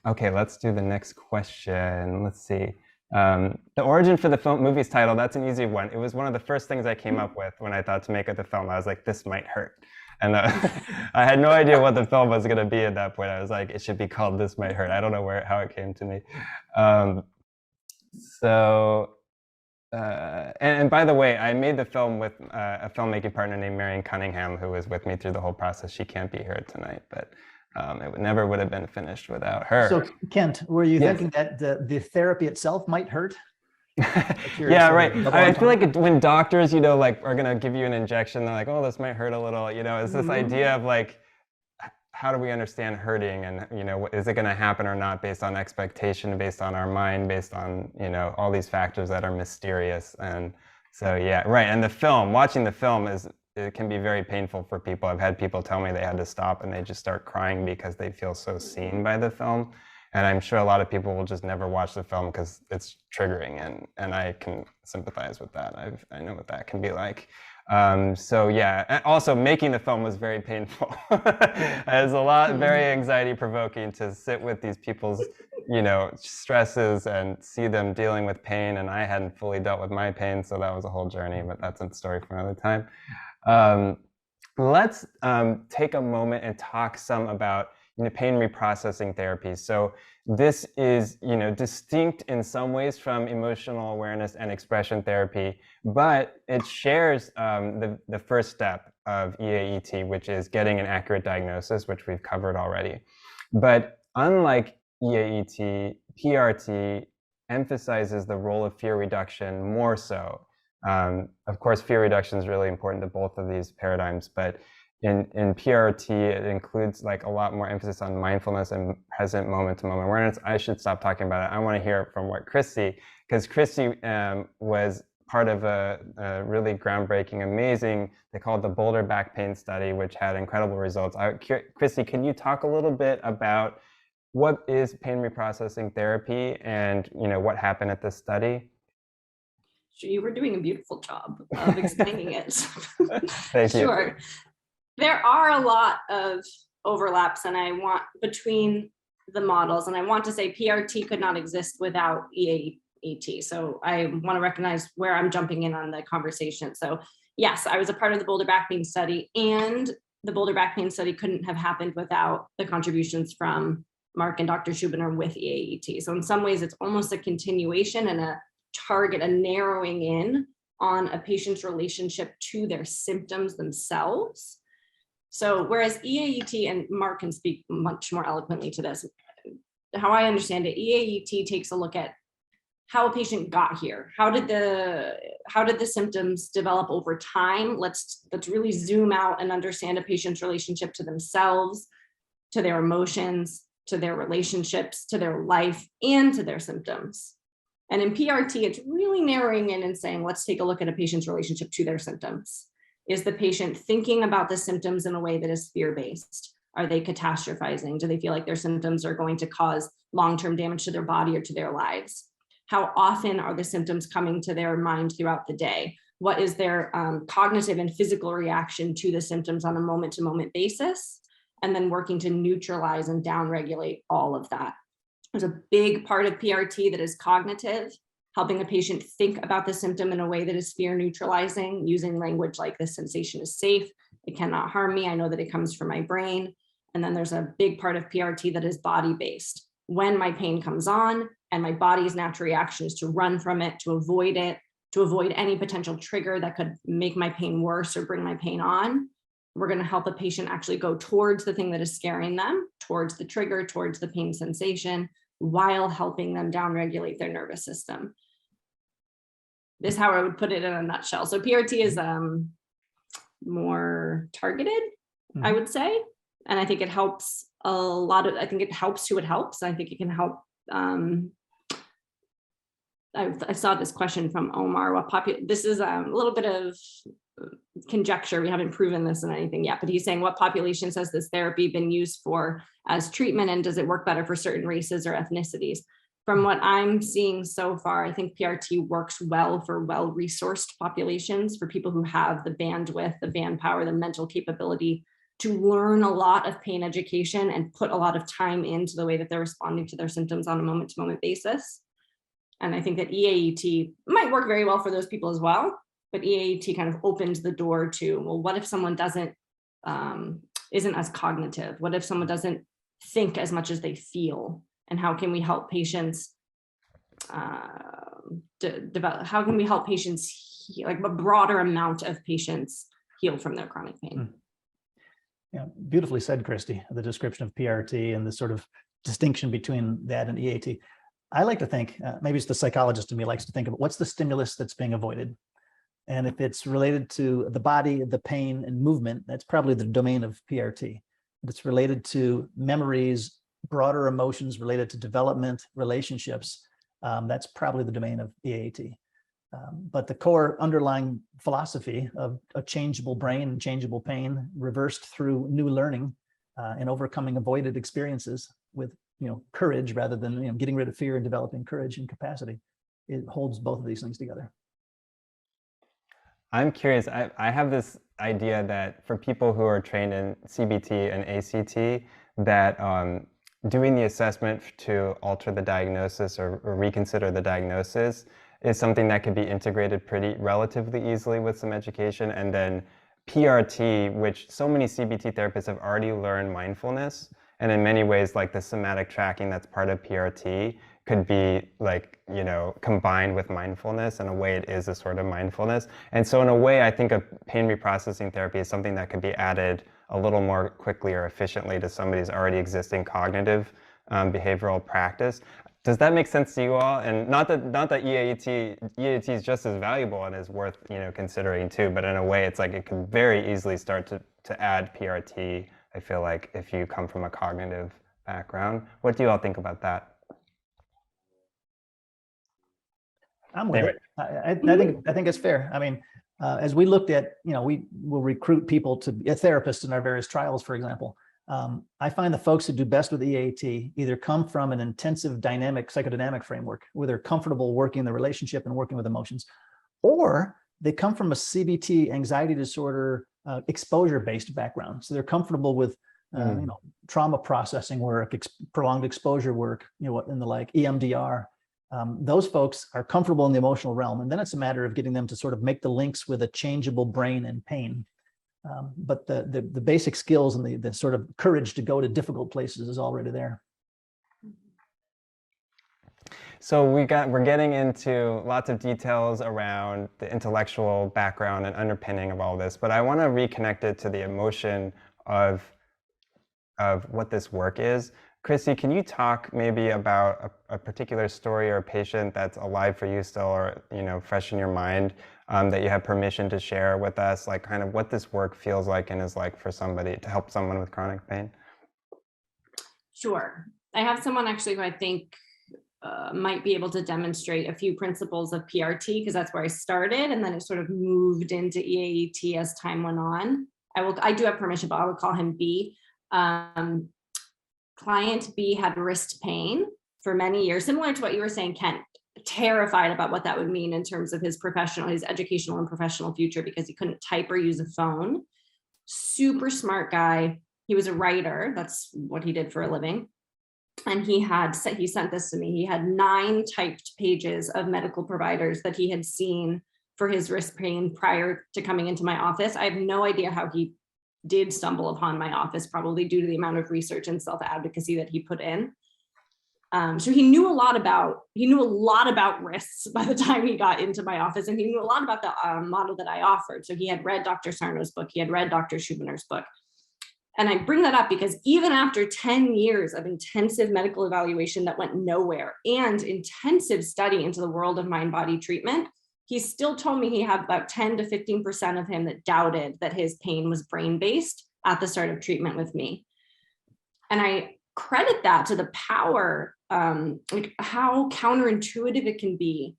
Okay, let's do the next question. Let's see. The origin for the movie's title, that's an easy one. It was one of the first things I came up with when I thought to make the film. I was like, this might hurt. And I had no idea what the film was going to be at that point. I was like, it should be called This Might Hurt. I don't know how it came to me. And by the way, I made the film with a filmmaking partner named Marion Cunningham, who was with me through the whole process. She can't be here tonight, but it never would have been finished without her. So Kent, were you thinking that the therapy itself might hurt? Yeah, right. I feel like when doctors, you know, like are gonna give you an injection, they're like, oh, this might hurt a little, you know, it's this idea of like, how do we understand hurting, and, you know, is it gonna happen or not based on expectation, based on our mind, based on, you know, all these factors that are mysterious. And so, yeah, right. And watching the film it can be very painful for people. I've had people tell me they had to stop and they just start crying because they feel so seen by the film. And I'm sure a lot of people will just never watch the film because it's triggering, and I can sympathize with that. I know what that can be like. So yeah, and also making the film was very painful. It was very anxiety provoking to sit with these people's, you know, stresses and see them dealing with pain, and I hadn't fully dealt with my pain, so that was a whole journey, but that's a story for another time. Let's take a moment and talk some about, you know, pain reprocessing therapies. So this is, you know, distinct in some ways from emotional awareness and expression therapy, but it shares the first step of EAET, which is getting an accurate diagnosis, which we've covered already. But unlike EAET, PRT emphasizes the role of fear reduction more so. Of course, fear reduction is really important to both of these paradigms, but in PRT, it includes like a lot more emphasis on mindfulness and present moment-to-moment awareness. I should stop talking about it. I want to hear from what Christie, because Christie was part of a really groundbreaking, amazing, they call it the Boulder Back Pain Study, which had incredible results. Christie, can you talk a little bit about what is pain reprocessing therapy and, you know, what happened at this study? You were doing a beautiful job of explaining it. Thank you. Sure. There are a lot of overlaps between the models, and I want to say PRT could not exist without EAET. So I want to recognize where I'm jumping in on the conversation. So yes, I was a part of the Boulder Back Pain Study, and the Boulder Back Pain Study couldn't have happened without the contributions from Mark and Dr. Schubiner with EAET. So in some ways, it's almost a continuation and a target, a narrowing in on a patient's relationship to their symptoms themselves. So whereas EAET, and Mark can speak much more eloquently to this, how I understand it, EAET takes a look at how a patient got here. How did the symptoms develop over time? Let's really zoom out and understand a patient's relationship to themselves, to their emotions, to their relationships, to their life, and to their symptoms. And in PRT, it's really narrowing in and saying, let's take a look at a patient's relationship to their symptoms. Is the patient thinking about the symptoms in a way that is fear-based? Are they catastrophizing? Do they feel like their symptoms are going to cause long-term damage to their body or to their lives? How often are the symptoms coming to their mind throughout the day? What is their cognitive and physical reaction to the symptoms on a moment-to-moment basis? And then working to neutralize and downregulate all of that. There's a big part of PRT that is cognitive, helping a patient think about the symptom in a way that is fear neutralizing, using language like this sensation is safe, it cannot harm me, I know that it comes from my brain. And then there's a big part of PRT that is body-based. When my pain comes on and my body's natural reaction is to run from it, to avoid any potential trigger that could make my pain worse or bring my pain on, we're going to help a patient actually go towards the thing that is scaring them, towards the trigger, towards the pain sensation, while helping them downregulate their nervous system. This is how I would put it in a nutshell. So PRT is more targeted, I would say. And I think it helps a lot of, I think it helps who it helps. I think it can help. I saw this question from Omar, this is a little bit of conjecture. We haven't proven this in anything yet, but he's saying, what populations has this therapy been used for as treatment, and does it work better for certain races or ethnicities? From what I'm seeing so far, I think PRT works well for well-resourced populations, for people who have the bandwidth, the manpower, the mental capability to learn a lot of pain education and put a lot of time into the way that they're responding to their symptoms on a moment-to-moment basis. And I think that EAET might work very well for those people as well, but EAET kind of opens the door to, well, what if someone isn't as cognitive? What if someone doesn't think as much as they feel? And how can we help patients develop? How can we help patients like a broader amount of patients heal from their chronic pain? Yeah, beautifully said, Christie, the description of PRT and the sort of distinction between that and EAT. I like to think, maybe it's the psychologist in me likes to think about what's the stimulus that's being avoided. And if it's related to the body, the pain and movement, that's probably the domain of PRT. If it's related to memories, broader emotions related to development, relationships, that's probably the domain of EAT. But the core underlying philosophy of a changeable brain and changeable pain reversed through new learning and overcoming avoided experiences with courage rather than getting rid of fear and developing courage and capacity, it holds both of these things together. I'm curious, I have this idea that for people who are trained in CBT and ACT, that doing the assessment to alter the diagnosis or reconsider the diagnosis is something that can be integrated pretty relatively easily with some education. And then PRT, which so many CBT therapists have already learned mindfulness, and in many ways, like the somatic tracking that's part of PRT could be like, you know, combined with mindfulness. In a way, it is a sort of mindfulness. And so in a way, I think a pain reprocessing therapy is something that could be added a little more quickly or efficiently to somebody's already existing cognitive behavioral practice. Does that make sense to you all? And not that EAET is just as valuable and is worth, you know, considering too, but in a way, it's like it could very easily start to add PRT. I feel like if you come from a cognitive background. What do you all think about that? I'm with it. I think it's fair. I mean, as we looked at, you know, we will recruit people to be a therapist in our various trials, for example. I find the folks who do best with EAET either come from an intensive dynamic psychodynamic framework where they're comfortable working the relationship and working with emotions, or they come from a CBT anxiety disorder exposure-based background. So they're comfortable with you know, trauma processing work, prolonged exposure work, you know, and the like, EMDR. Those folks are comfortable in the emotional realm, and then it's a matter of getting them to sort of make the links with a changeable brain and pain. But the basic skills and the sort of courage to go to difficult places is already there. So we're getting into lots of details around the intellectual background and underpinning of all this, but I want to reconnect it to the emotion of what this work is. Christie, can you talk maybe about a particular story or a patient that's alive for you still, or, you know, fresh in your mind, that you have permission to share with us, like kind of what this work feels like and is like for somebody to help someone with chronic pain? Sure. I have someone actually who I think might be able to demonstrate a few principles of PRT, because that's where I started, and then it sort of moved into EAET as time went on. I do have permission, but I will call him B. Client B had wrist pain for many years, similar to what you were saying, Kent, terrified about what that would mean in terms of his educational and professional future, because he couldn't type or use a phone. Super smart guy. He was a writer. That's what he did for a living. And he sent this to me. He had 9 typed pages of medical providers that he had seen for his wrist pain prior to coming into my office. I have no idea how he did stumble upon my office, probably due to the amount of research and self-advocacy that he put in. So he knew a lot about wrists by the time he got into my office, and he knew a lot about the model that I offered. So he had read Dr. Sarno's book, he had read Dr. Schubiner's book. And I bring that up because even after 10 years of intensive medical evaluation that went nowhere and intensive study into the world of mind-body treatment, he still told me he had about 10 to 15% of him that doubted that his pain was brain-based at the start of treatment with me. And I credit that to the power, like how counterintuitive it can be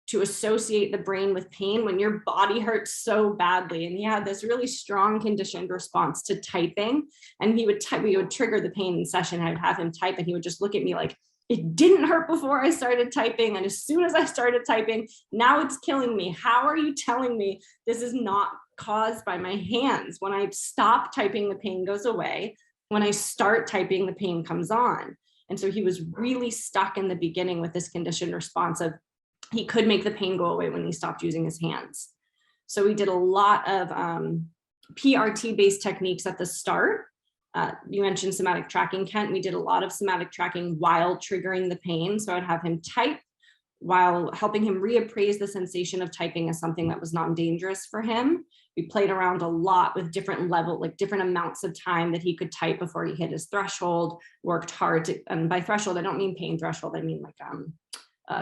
to associate the brain with pain when your body hurts so badly. And he had this really strong conditioned response to typing, and we would trigger the pain in session. I'd have him type, and he would just look at me like, it didn't hurt before I started typing, and as soon as I started typing, now it's killing me. How are you telling me this is not caused by my hands? When I stop typing, the pain goes away. When I start typing, the pain comes on. And so he was really stuck in the beginning with this conditioned response of he could make the pain go away when he stopped using his hands. So we did a lot of PRT-based techniques at the start. You mentioned somatic tracking, Kent. We did a lot of somatic tracking while triggering the pain. So I'd have him type while helping him reappraise the sensation of typing as something that was non-dangerous for him. We played around a lot with different amounts of time that he could type before he hit his threshold, worked hard to, and by threshold, I don't mean pain threshold, I mean like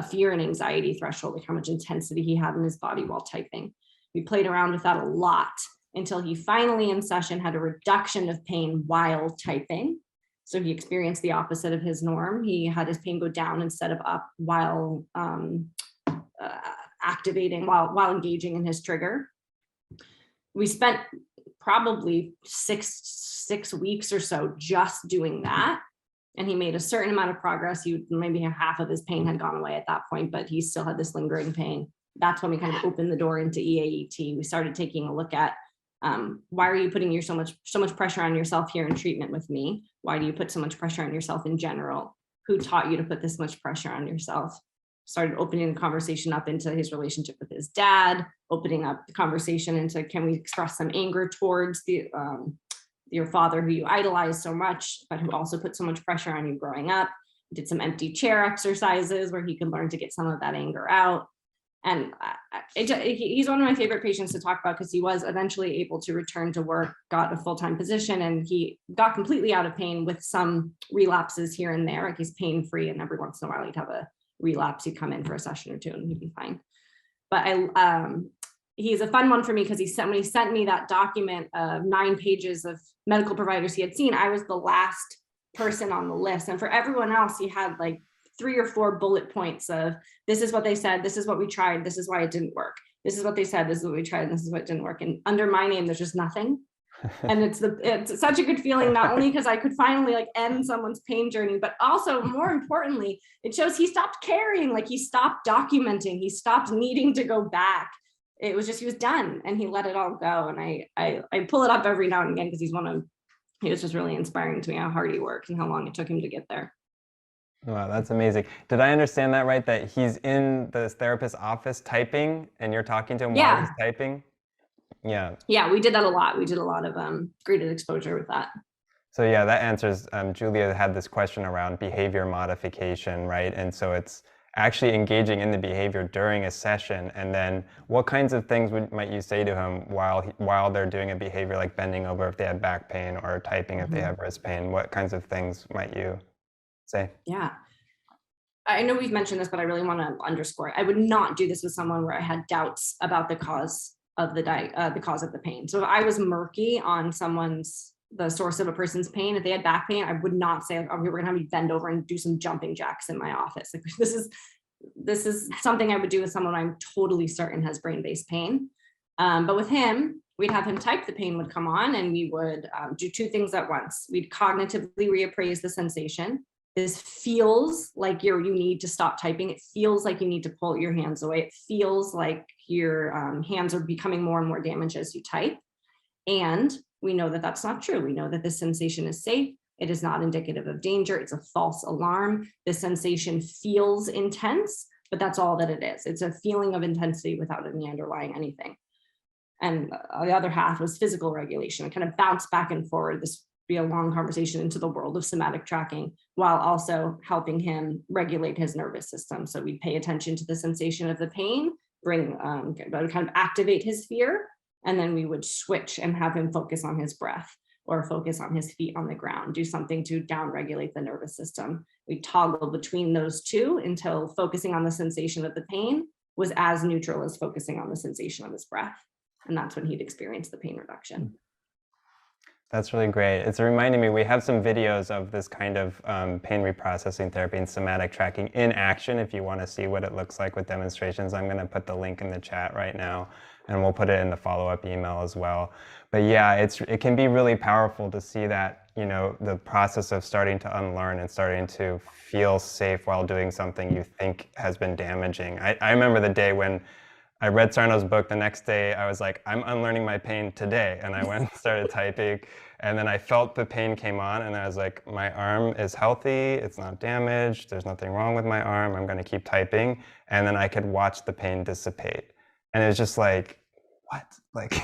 fear and anxiety threshold, like how much intensity he had in his body while typing. We played around with that a lot until he finally in session had a reduction of pain while typing. So he experienced the opposite of his norm. He had his pain go down instead of up while activating, while engaging in his trigger. We spent probably six weeks or so just doing that. And he made a certain amount of progress. Maybe half of his pain had gone away at that point, but he still had this lingering pain. That's when we kind of opened the door into EAET. We started taking a look at Why are you putting so much pressure on yourself here in treatment with me? Why do you put so much pressure on yourself in general? Who taught you to put this much pressure on yourself? Started opening the conversation up into his relationship with his dad, opening up the conversation into, can we express some anger towards your father who you idolize so much, but who also put so much pressure on you growing up. Did some empty chair exercises where he could learn to get some of that anger out. And he's one of my favorite patients to talk about, because he was eventually able to return to work, got a full-time position, and he got completely out of pain with some relapses here and there. Like, he's pain-free, and every once in a while he'd have a relapse. He'd come in for a session or two and he'd be fine. But he's a fun one for me, because when he sent me that document of 9 pages of medical providers he had seen, I was the last person on the list. And for everyone else, he had like 3 or 4 bullet points of, this is what they said, this is what we tried, this is why it didn't work. This is what they said, this is what we tried, and this is what didn't work. And under my name, there's just nothing. And it's such a good feeling, not only because I could finally like end someone's pain journey, but also more importantly, it shows he stopped caring. Like, he stopped documenting, he stopped needing to go back. It was just, he was done, and he let it all go. And I pull it up every now and again, because he was just really inspiring to me, how hard he worked and how long it took him to get there. Wow, that's amazing. Did I understand that right? That he's in the therapist's office typing, and you're talking to him while he's typing? Yeah. Yeah, we did that a lot. We did a lot of graded exposure with that. So yeah, that answers, Julia had this question around behavior modification, right? And so it's actually engaging in the behavior during a session. And then what kinds of things might you say to him while they're doing a behavior, like bending over if they have back pain, or typing if they have wrist pain? What kinds of things might you say? Yeah. I know we've mentioned this, but I really want to underscore it. I would not do this with someone where I had doubts about the cause of the cause of the pain. So if I was murky on the source of a person's pain, if they had back pain, I would not say, oh, we're gonna have you bend over and do some jumping jacks in my office. Like, this is something I would do with someone I'm totally certain has brain-based pain. But with him, we'd have him type, the pain would come on, and we would do 2 things at once. We'd cognitively reappraise the sensation. This feels like you need to stop typing. It feels like you need to pull your hands away. It feels like your hands are becoming more and more damaged as you type. And we know that that's not true. We know that this sensation is safe. It is not indicative of danger. It's a false alarm. The sensation feels intense, but that's all that it is. It's a feeling of intensity without any underlying anything. And the other half was physical regulation. It kind of bounced back and forward. This be a long conversation into the world of somatic tracking, while also helping him regulate his nervous system. So we'd pay attention to the sensation of the pain, kind of activate his fear, and then we would switch and have him focus on his breath, or focus on his feet on the ground, do something to downregulate the nervous system. We toggle between those 2 until focusing on the sensation of the pain was as neutral as focusing on the sensation of his breath. And that's when he'd experience the pain reduction. That's really great. It's reminding me, we have some videos of this kind of pain reprocessing therapy and somatic tracking in action. If you want to see what it looks like with demonstrations, I'm going to put the link in the chat right now, and we'll put it in the follow-up email as well. But yeah, it can be really powerful to see that, the process of starting to unlearn and starting to feel safe while doing something you think has been damaging. I remember the day when I read Sarno's book. The next day I was like, I'm unlearning my pain today. And I went and started typing, and then I felt the pain came on, and I was like, my arm is healthy. It's not damaged. There's nothing wrong with my arm. I'm going to keep typing. And then I could watch the pain dissipate. And it was just like, what? Like,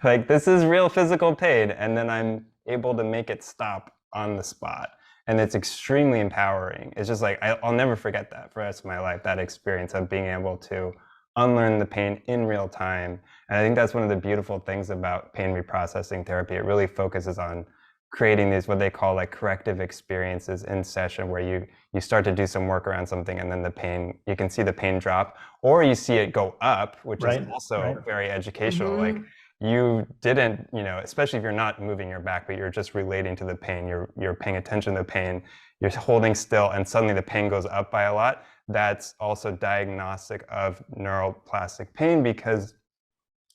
like, this is real physical pain. And then I'm able to make it stop on the spot. And it's extremely empowering. It's just like, I'll never forget that for the rest of my life, that experience of being able to unlearn the pain in real time. And I think that's one of the beautiful things about pain reprocessing therapy. It really focuses on creating these, what they call like corrective experiences in session, where you start to do some work around something, and then the pain, you can see the pain drop, or you see it go up, which is also very educational. Like, you didn't, especially if you're not moving your back, but you're just relating to the pain, you're paying attention to the pain, you're holding still, and suddenly the pain goes up by a lot. That's also diagnostic of neuroplastic pain, because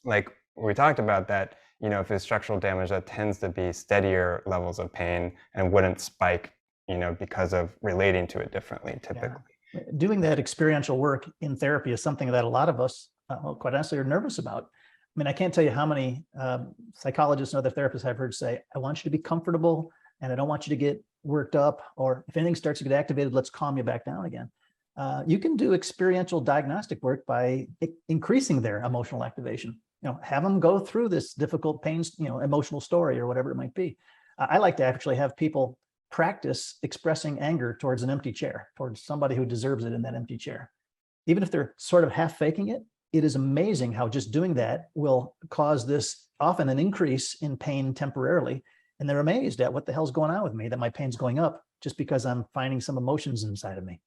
like we talked about that, if there's structural damage, that tends to be steadier levels of pain and wouldn't spike, because of relating to it differently typically. Yeah. Doing that experiential work in therapy is something that a lot of us, quite honestly, are nervous about. mean, I can't tell you how many psychologists and other therapists I've heard say, I want you to be comfortable and I don't want you to get worked up, or if anything starts to get activated, let's calm you back down again. You can do experiential diagnostic work by increasing their emotional activation. Have them go through this difficult pain, emotional story or whatever it might be. I like to actually have people practice expressing anger towards an empty chair, towards somebody who deserves it in that empty chair. Even if they're sort of half faking it, it is amazing how just doing that will cause this often an increase in pain temporarily. And they're amazed at what the hell's going on with me, that my pain's going up just because I'm finding some emotions inside of me.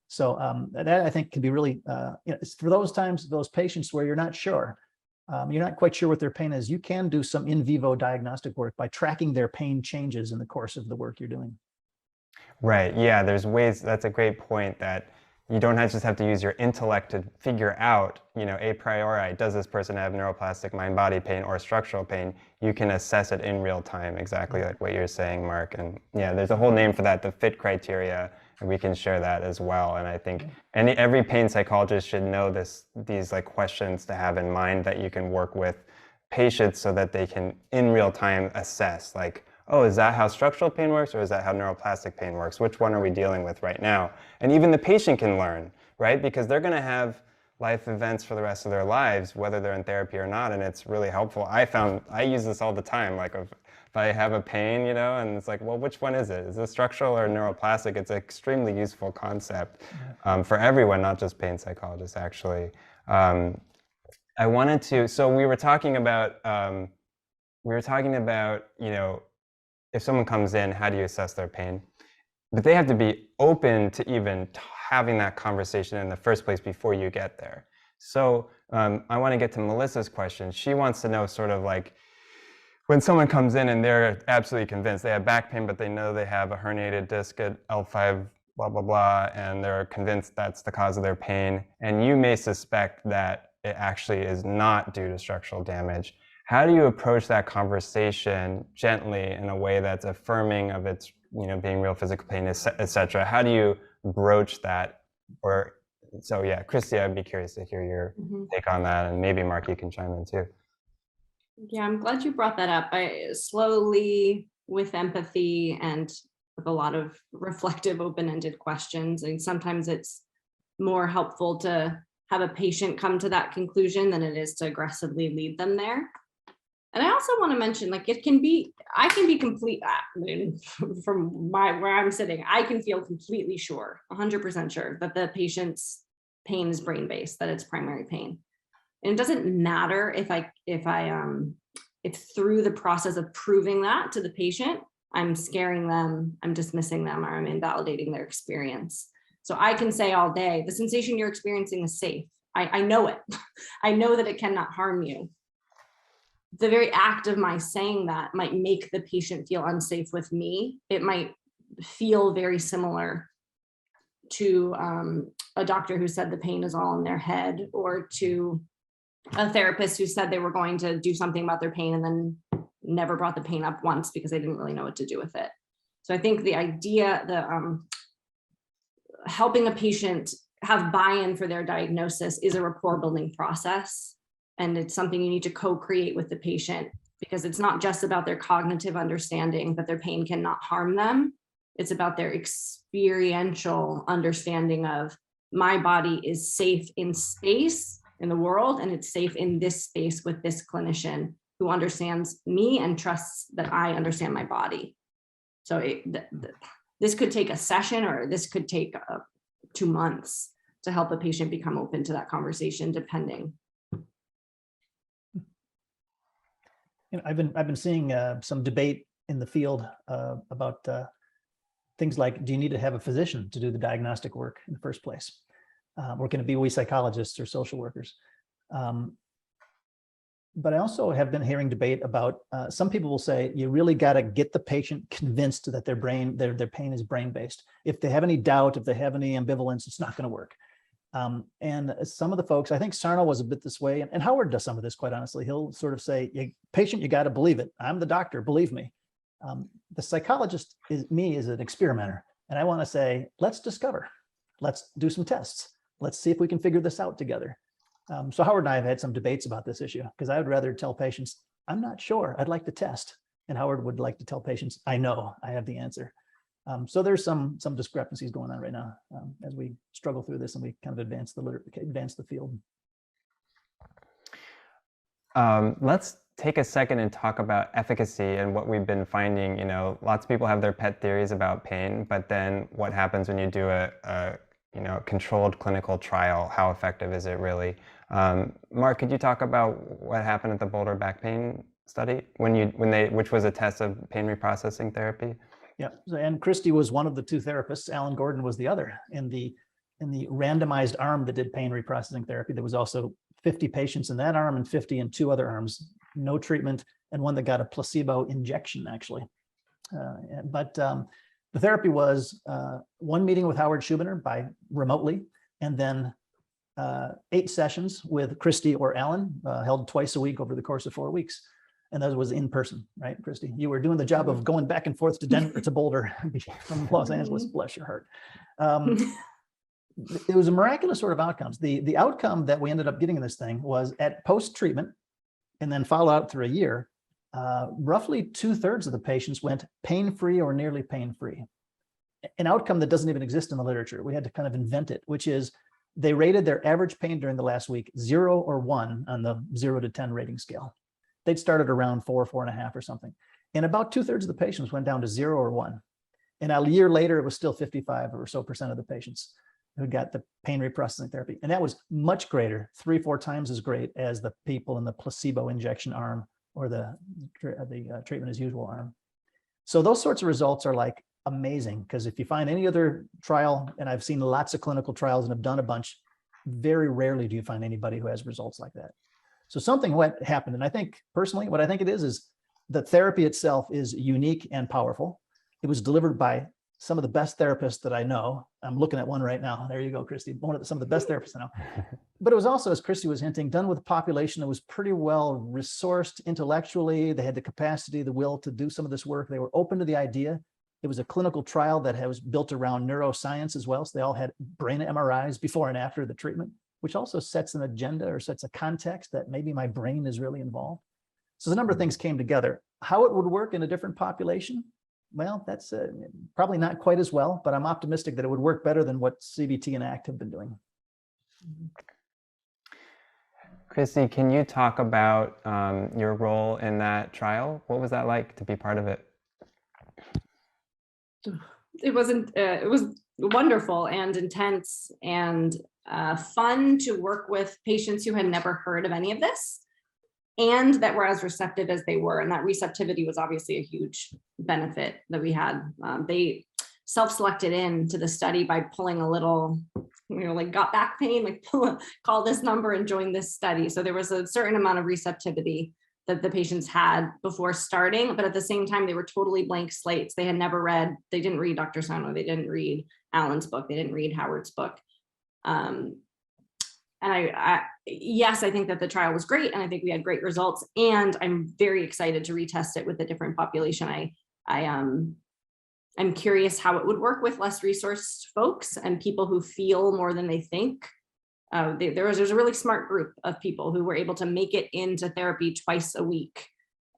So that I think can be really, it's for those times, those patients where you're not sure, you're not quite sure what their pain is, you can do some in vivo diagnostic work by tracking their pain changes in the course of the work you're doing. Right, yeah, there's ways, that's a great point, that you don't just have to use your intellect to figure out, a priori, does this person have neuroplastic mind-body pain or structural pain? You can assess it in real time, exactly like what you're saying, Mark. And yeah, there's a whole name for that, the FIT criteria, and we can share that as well. And I think every pain psychologist should know these like questions to have in mind, that you can work with patients so that they can, in real time, assess, like, oh, is that how structural pain works, or is that how neuroplastic pain works? Which one are we dealing with right now? And even the patient can learn, right? Because they're going to have life events for the rest of their lives, whether they're in therapy or not, and it's really helpful. I use this all the time, like if I have a pain, and it's like, well, which one is it? Is it structural or neuroplastic? It's an extremely useful concept for everyone, not just pain psychologists, actually. I wanted to, so we were talking about, if someone comes in, how do you assess their pain? But they have to be open to even having that conversation in the first place before you get there. So I want to get to Melissa's question. She wants to know sort of like, when someone comes in and they're absolutely convinced they have back pain, but they know they have a herniated disc at L5, blah, blah, blah, and they're convinced that's the cause of their pain, and you may suspect that it actually is not due to structural damage. How do you approach that conversation gently in a way that's affirming of its, being real physical pain, et cetera? How do you broach that? So yeah, Christie, I'd be curious to hear your take on that, and maybe Mark, you can chime in too. Yeah, I'm glad you brought that up. I slowly, with empathy and with a lot of reflective, open-ended questions, and sometimes it's more helpful to have a patient come to that conclusion than it is to aggressively lead them there. And I also want to mention, like, I can be complete, from where I'm sitting, I can feel completely sure, 100% sure that the patient's pain is brain-based, that it's primary pain. And it doesn't matter if through the process of proving that to the patient, I'm scaring them, I'm dismissing them, or I'm invalidating their experience. So I can say all day, the sensation you're experiencing is safe. I know it. I know that it cannot harm you. The very act of my saying that might make the patient feel unsafe with me. It might feel very similar to a doctor who said the pain is all in their head, or to a therapist who said they were going to do something about their pain and then never brought the pain up once because they didn't really know what to do with it. So I think the idea, helping a patient have buy-in for their diagnosis is a rapport building process. And it's something you need to co-create with the patient, because it's not just about their cognitive understanding that their pain cannot harm them. It's about their experiential understanding of, my body is safe in space in the world, and it's safe in this space with this clinician who understands me and trusts that I understand my body. So this could take a session, or this could take 2 months to help a patient become open to that conversation, depending. I've been seeing some debate in the field about things like, do you need to have a physician to do the diagnostic work in the first place? Or can it be we psychologists or social workers? But I also have been hearing debate about, some people will say, you really got to get the patient convinced that their pain is brain-based. If they have any doubt, if they have any ambivalence, it's not going to work. And some of the folks, I think Sarno was a bit this way, and Howard does some of this, quite honestly. He'll sort of say, patient, you got to believe it. I'm the doctor, believe me. The psychologist is an experimenter. And I want to say, let's discover, let's do some tests. Let's see if we can figure this out together. So Howard and I have had some debates about this issue because I would rather tell patients, I'm not sure, I'd like to test. And Howard would like to tell patients, I know, I have the answer. So there's some discrepancies going on right now as we struggle through this and we kind of advance the field. Let's take a second and talk about efficacy and what we've been finding. You know, lots of people have their pet theories about pain, but then what happens when you do a controlled clinical trial? How effective is it really? Mark, could you talk about what happened at the Boulder Back Pain Study which was a test of pain reprocessing therapy? Yeah, and Christie was one of the two therapists. Alan Gordon was the other. In the randomized arm that did pain reprocessing therapy, there was also 50 patients in that arm and 50 in two other arms, no treatment, and one that got a placebo injection, actually. The therapy was one meeting with Howard Schubiner remotely, and then 8 sessions with Christie or Alan, held twice a week over the course of 4 weeks. And that was in person, right, Christie? You were doing the job of going back and forth to Denver to Boulder from Los Angeles, bless your heart. It was a miraculous sort of outcomes. The outcome that we ended up getting in this thing was at post-treatment and then follow out through a year, roughly 2/3 of the patients went pain-free or nearly pain-free. An outcome that doesn't even exist in the literature. We had to kind of invent it, which is they rated their average pain during the last week 0 or 1 on the 0 to 10 rating scale. They'd started around 4, 4.5 or something. And about 2/3 of the patients went down to 0 or 1. And a year later, it was still 55% or so of the patients who got the pain reprocessing therapy. And that was much greater, 3-4 times as great as the people in the placebo injection arm or the treatment as usual arm. So those sorts of results are like amazing, because if you find any other trial, and I've seen lots of clinical trials and have done a bunch, very rarely do you find anybody who has results like that. So something happened. And I think personally, what I think it is the therapy itself is unique and powerful. It was delivered by some of the best therapists that I know. I'm looking at one right now. There you go, Christie. Some of the best therapists I know. But it was also, as Christie was hinting, done with a population that was pretty well resourced intellectually. They had the capacity, the will to do some of this work. They were open to the idea. It was a clinical trial that was built around neuroscience as well. So they all had brain MRIs before and after the treatment, which also sets an agenda or sets a context that maybe my brain is really involved. So a number of things came together. How it would work in a different population, well, that's probably not quite as well, but I'm optimistic that it would work better than what CBT and ACT have been doing. Christie, can you talk about your role in that trial? What was that like to be part of it? It was wonderful and intense and fun to work with patients who had never heard of any of this and that were as receptive as they were. And that receptivity was obviously a huge benefit that we had. They self-selected into the study by pulling a little, like got back pain, like call this number and join this study. So there was a certain amount of receptivity that the patients had before starting, but at the same time, they were totally blank slates. They had never read, they didn't read Dr. Sano, they didn't read Alan's book, they didn't read Howard's book. And yes, I think that the trial was great, and I think we had great results, and I'm very excited to retest it with a different population. I'm curious how it would work with less resourced folks and people who feel more than they think. There's a really smart group of people who were able to make it into therapy twice a week.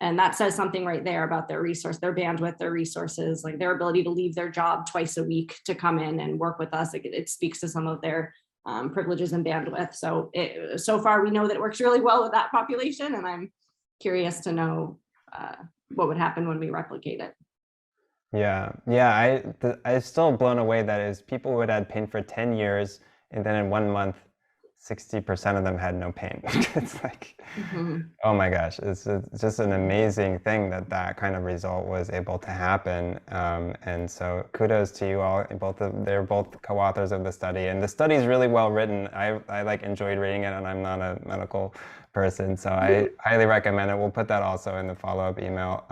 And that says something right there about their resource, their bandwidth, their resources, like their ability to leave their job twice a week to come in and work with us. It speaks to some of their privileges and bandwidth. So so far we know that it works really well with that population, and I'm curious to know what would happen when we replicate it. Yeah, I'm still blown away that is people who had had pain for 10 years, and then in 1 month, 60% of them had no pain. It's like, oh my gosh, it's just an amazing thing that kind of result was able to happen. And so kudos to you all. They're both co-authors of the study, and the study is really well written. I like enjoyed reading it, and I'm not a medical person, so I highly recommend it. We'll put that also in the follow-up email.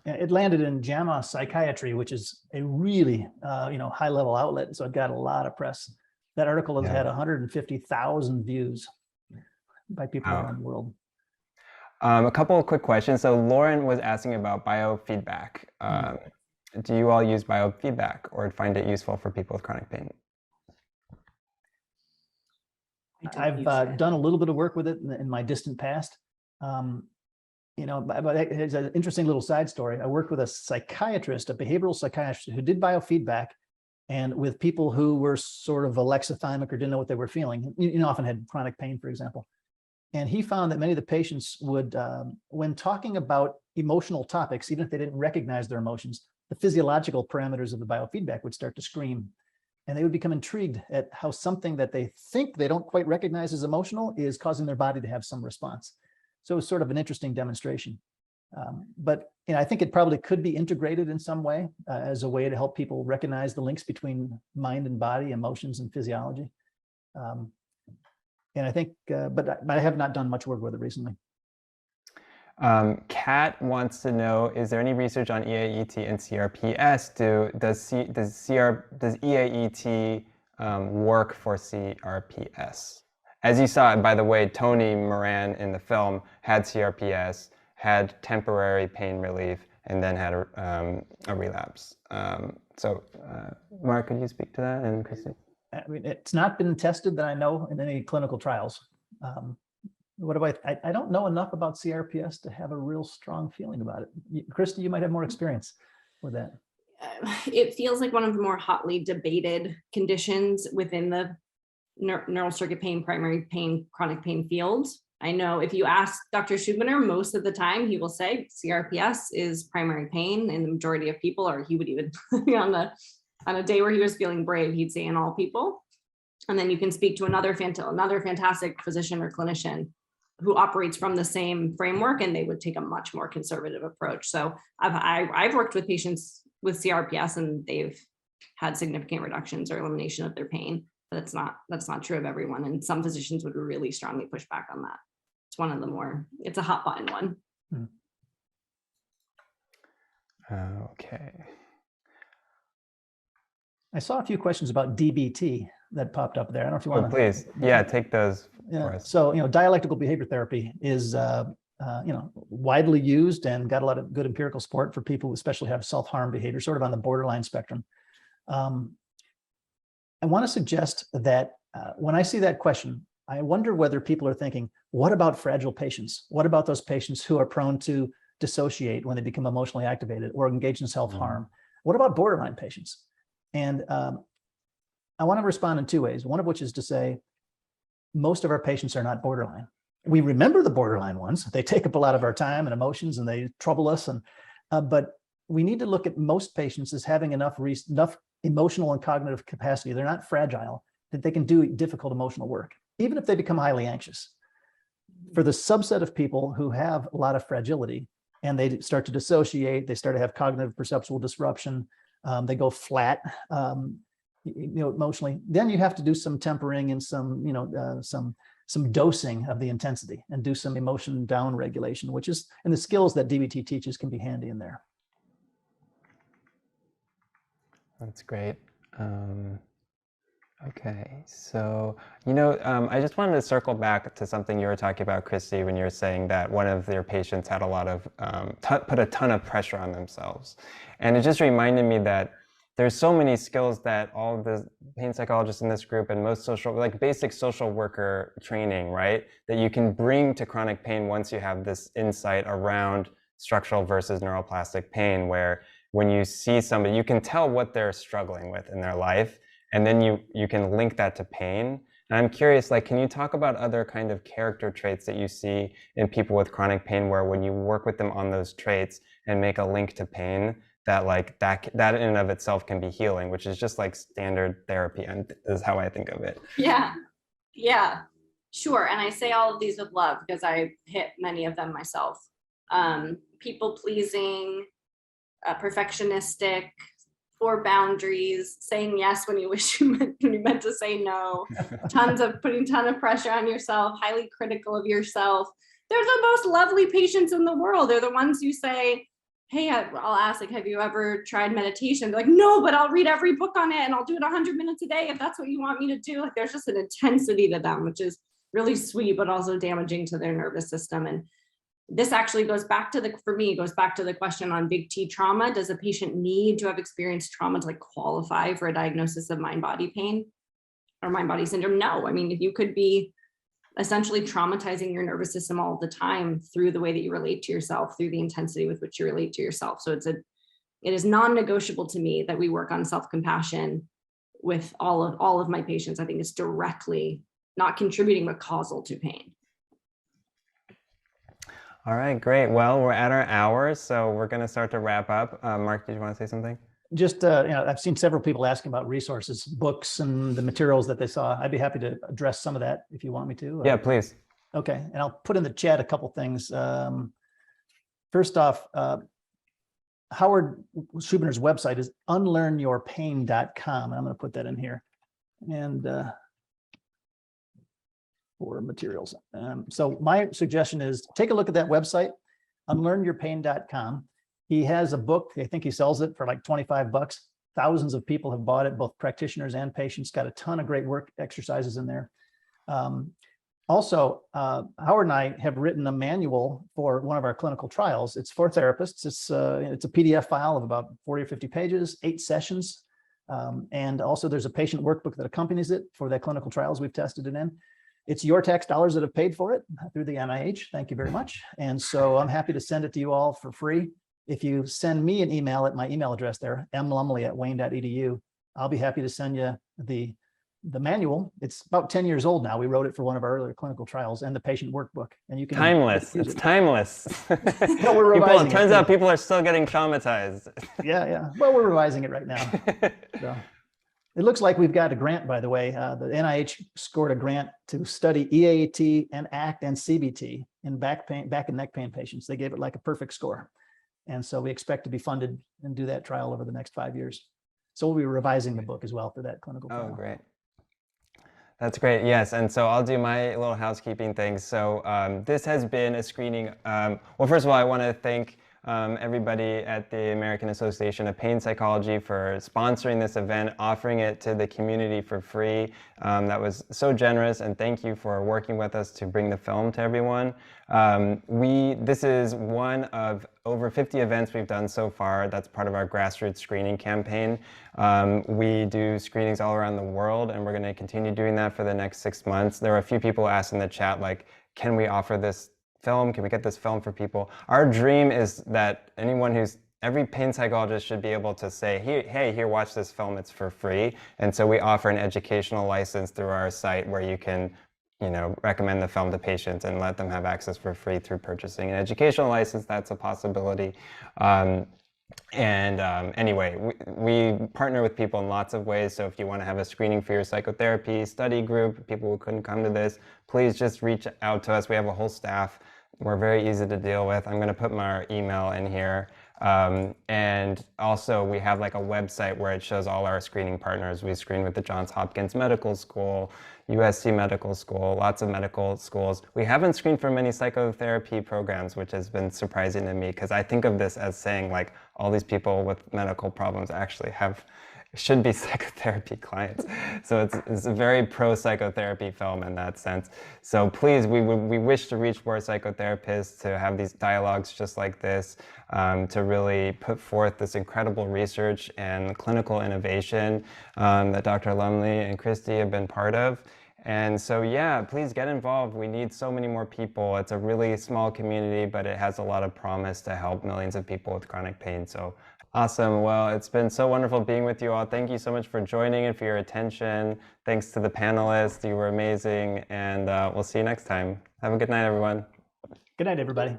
It landed in JAMA Psychiatry, which is a really high-level outlet, so it got a lot of press. That article has had 150,000 views by people around the world. A couple of quick questions. So Lauren was asking about biofeedback. Do you all use biofeedback or find it useful for people with chronic pain? I've done a little bit of work with it in my distant past. But it's an interesting little side story. I worked with a psychiatrist, a behavioral psychiatrist who did biofeedback, and with people who were sort of alexithymic or didn't know what they were feeling, often had chronic pain, for example. And he found that many of the patients would, when talking about emotional topics, even if they didn't recognize their emotions, the physiological parameters of the biofeedback would start to scream. And they would become intrigued at how something that they think they don't quite recognize as emotional is causing their body to have some response. So it was sort of an interesting demonstration. But I think it probably could be integrated in some way as a way to help people recognize the links between mind and body, emotions and physiology. And I think, but I have not done much work with it recently. Kat wants to know, is there any research on EAET and CRPS? Does EAET work for CRPS? As you saw, by the way, Tony Moran in the film had CRPS, had temporary pain relief, and then had a relapse. Mark, could you speak to that? And Christie? I mean, it's not been tested that I know in any clinical trials. I don't know enough about CRPS to have a real strong feeling about it. Christie, you might have more experience with that. It feels like one of the more hotly debated conditions within the neural circuit pain, primary pain, chronic pain fields. I know if you ask Dr. Schubiner, most of the time he will say CRPS is primary pain in the majority of people, or he would even on a day where he was feeling brave, he'd say in all people. And then you can speak to another fantastic physician or clinician who operates from the same framework, and they would take a much more conservative approach. So I've worked with patients with CRPS, and they've had significant reductions or elimination of their pain. But that's not true of everyone. And some physicians would really strongly push back on that. It's one of the it's a hot button one. Okay. I saw a few questions about DBT that popped up there. I don't know if you want to. Please. Yeah, take those for us. So, dialectical behavior therapy is, widely used and got a lot of good empirical support for people who especially have self-harm behavior, sort of on the borderline spectrum. I want to suggest that when I see that question, I wonder whether people are thinking, what about fragile patients? What about those patients who are prone to dissociate when they become emotionally activated or engage in self-harm? What about borderline patients? And I want to respond in two ways, one of which is to say, most of our patients are not borderline. We remember the borderline ones. They take up a lot of our time and emotions, and they trouble us. But we need to look at most patients as having enough emotional and cognitive capacity. They're not fragile, that they can do difficult emotional work, even if they become highly anxious. For the subset of people who have a lot of fragility and they start to dissociate, they start to have cognitive perceptual disruption, they go flat, emotionally, then you have to do some tempering and some dosing of the intensity and do some emotion down regulation, which is, and the skills that DBT teaches can be handy in there. That's great. Okay, so, I just wanted to circle back to something you were talking about, Christie, when you were saying that one of your patients had a lot of, put a ton of pressure on themselves. And it just reminded me that there's so many skills that all of the pain psychologists in this group and most basic social worker training, right, that you can bring to chronic pain once you have this insight around structural versus neuroplastic pain, where when you see somebody, you can tell what they're struggling with in their life, and then you can link that to pain. And I'm curious, can you talk about other kind of character traits that you see in people with chronic pain, where when you work with them on those traits and make a link to pain, that that in and of itself can be healing, which is just standard therapy, and is how I think of it. Yeah, sure. And I say all of these with love because I hit many of them myself. People pleasing, perfectionistic, poor boundaries, saying yes when you wish you meant to say no, putting a ton of pressure on yourself, highly critical of yourself. They're the most lovely patients in the world. They're the ones you say, hey, I'll ask, have you ever tried meditation? They're like, no, but I'll read every book on it and I'll do it 100 minutes a day if that's what you want me to do. There's just an intensity to them, which is really sweet, but also damaging to their nervous system. And this actually goes back to the question on big T trauma. Does a patient need to have experienced trauma to qualify for a diagnosis of mind-body pain? or mind-body syndrome? No. I mean, if you could be essentially traumatizing your nervous system all the time through the way that you relate to yourself, through the intensity with which you relate to yourself. So it is non-negotiable to me that we work on self-compassion with all of my patients. I think it's directly not contributing, but causal to pain. All right, great. Well, we're at our hour, so we're going to start to wrap up. Mark, did you want to say something? Just, I've seen several people asking about resources, books, and the materials that they saw. I'd be happy to address some of that if you want me to. Yeah, please. Okay, and I'll put in the chat a couple things. First off, Howard Schubiner's website is unlearnyourpain.com, and I'm going to put that in here. And for materials. So my suggestion is take a look at that website, unlearnyourpain.com. He has a book. I think he sells it for like 25 bucks. Thousands of people have bought it, both practitioners and patients. Got a ton of great work exercises in there. Also, Howard and I have written a manual for one of our clinical trials. It's for therapists. It's a PDF file of about 40 or 50 pages, 8 sessions. And also there's a patient workbook that accompanies it for the clinical trials we've tested it in. It's your tax dollars that have paid for it through the NIH. Thank you very much. And so I'm happy to send it to you all for free. If you send me an email at my email address there, mlumley@wayne.edu, I'll be happy to send you the manual. It's about 10 years old now. We wrote it for one of our earlier clinical trials, and the patient workbook. And you can timeless. It's timeless. Well, we're revising it turns out people are still getting traumatized. Yeah. Well, we're revising it right now. So. It looks like we've got a grant, by the way. The NIH scored a grant to study EAET and ACT and CBT in back and neck pain patients. They gave it like a perfect score. And so we expect to be funded and do that trial over the next 5 years. So we'll be revising the book as well for that clinical trial. Oh, great. That's great. Yes. And so I'll do my little housekeeping things. So this has been a screening. Well, first of all, I want to thank everybody at the American Association of Pain Psychology for sponsoring this event, offering it to the community for free. That was so generous, and thank you for working with us to bring the film to everyone. This is one of over 50 events we've done so far. That's part of our grassroots screening campaign. We do screenings all around the world, and we're going to continue doing that for the next 6 months. There were a few people asked in the chat, like, can we offer this film? Can we get this film for people? Our dream is that every pain psychologist should be able to say, hey, here, watch this film, it's for free. And so we offer an educational license through our site where you can, recommend the film to patients and let them have access for free through purchasing an educational license. That's a possibility. Anyway, we partner with people in lots of ways. So if you want to have a screening for your psychotherapy study group, people who couldn't come to this, please just reach out to us. We have a whole staff. We're very easy to deal with. I'm going to put my email in here. And also we have like a website where it shows all our screening partners. We screen with the Johns Hopkins Medical School, USC Medical School, lots of medical schools. We haven't screened for many psychotherapy programs, which has been surprising to me because I think of this as saying like all these people with medical problems actually should be psychotherapy clients. So it's a very pro-psychotherapy film in that sense. So please, we wish to reach more psychotherapists to have these dialogues just like this, to really put forth this incredible research and clinical innovation that Dr. Lumley and Christie have been part of. And so, yeah, please get involved. We need so many more people. It's a really small community, but it has a lot of promise to help millions of people with chronic pain. So awesome. Well, it's been so wonderful being with you all. Thank you so much for joining and for your attention. Thanks to the panelists. You were amazing. And we'll see you next time. Have a good night, everyone. Good night, everybody.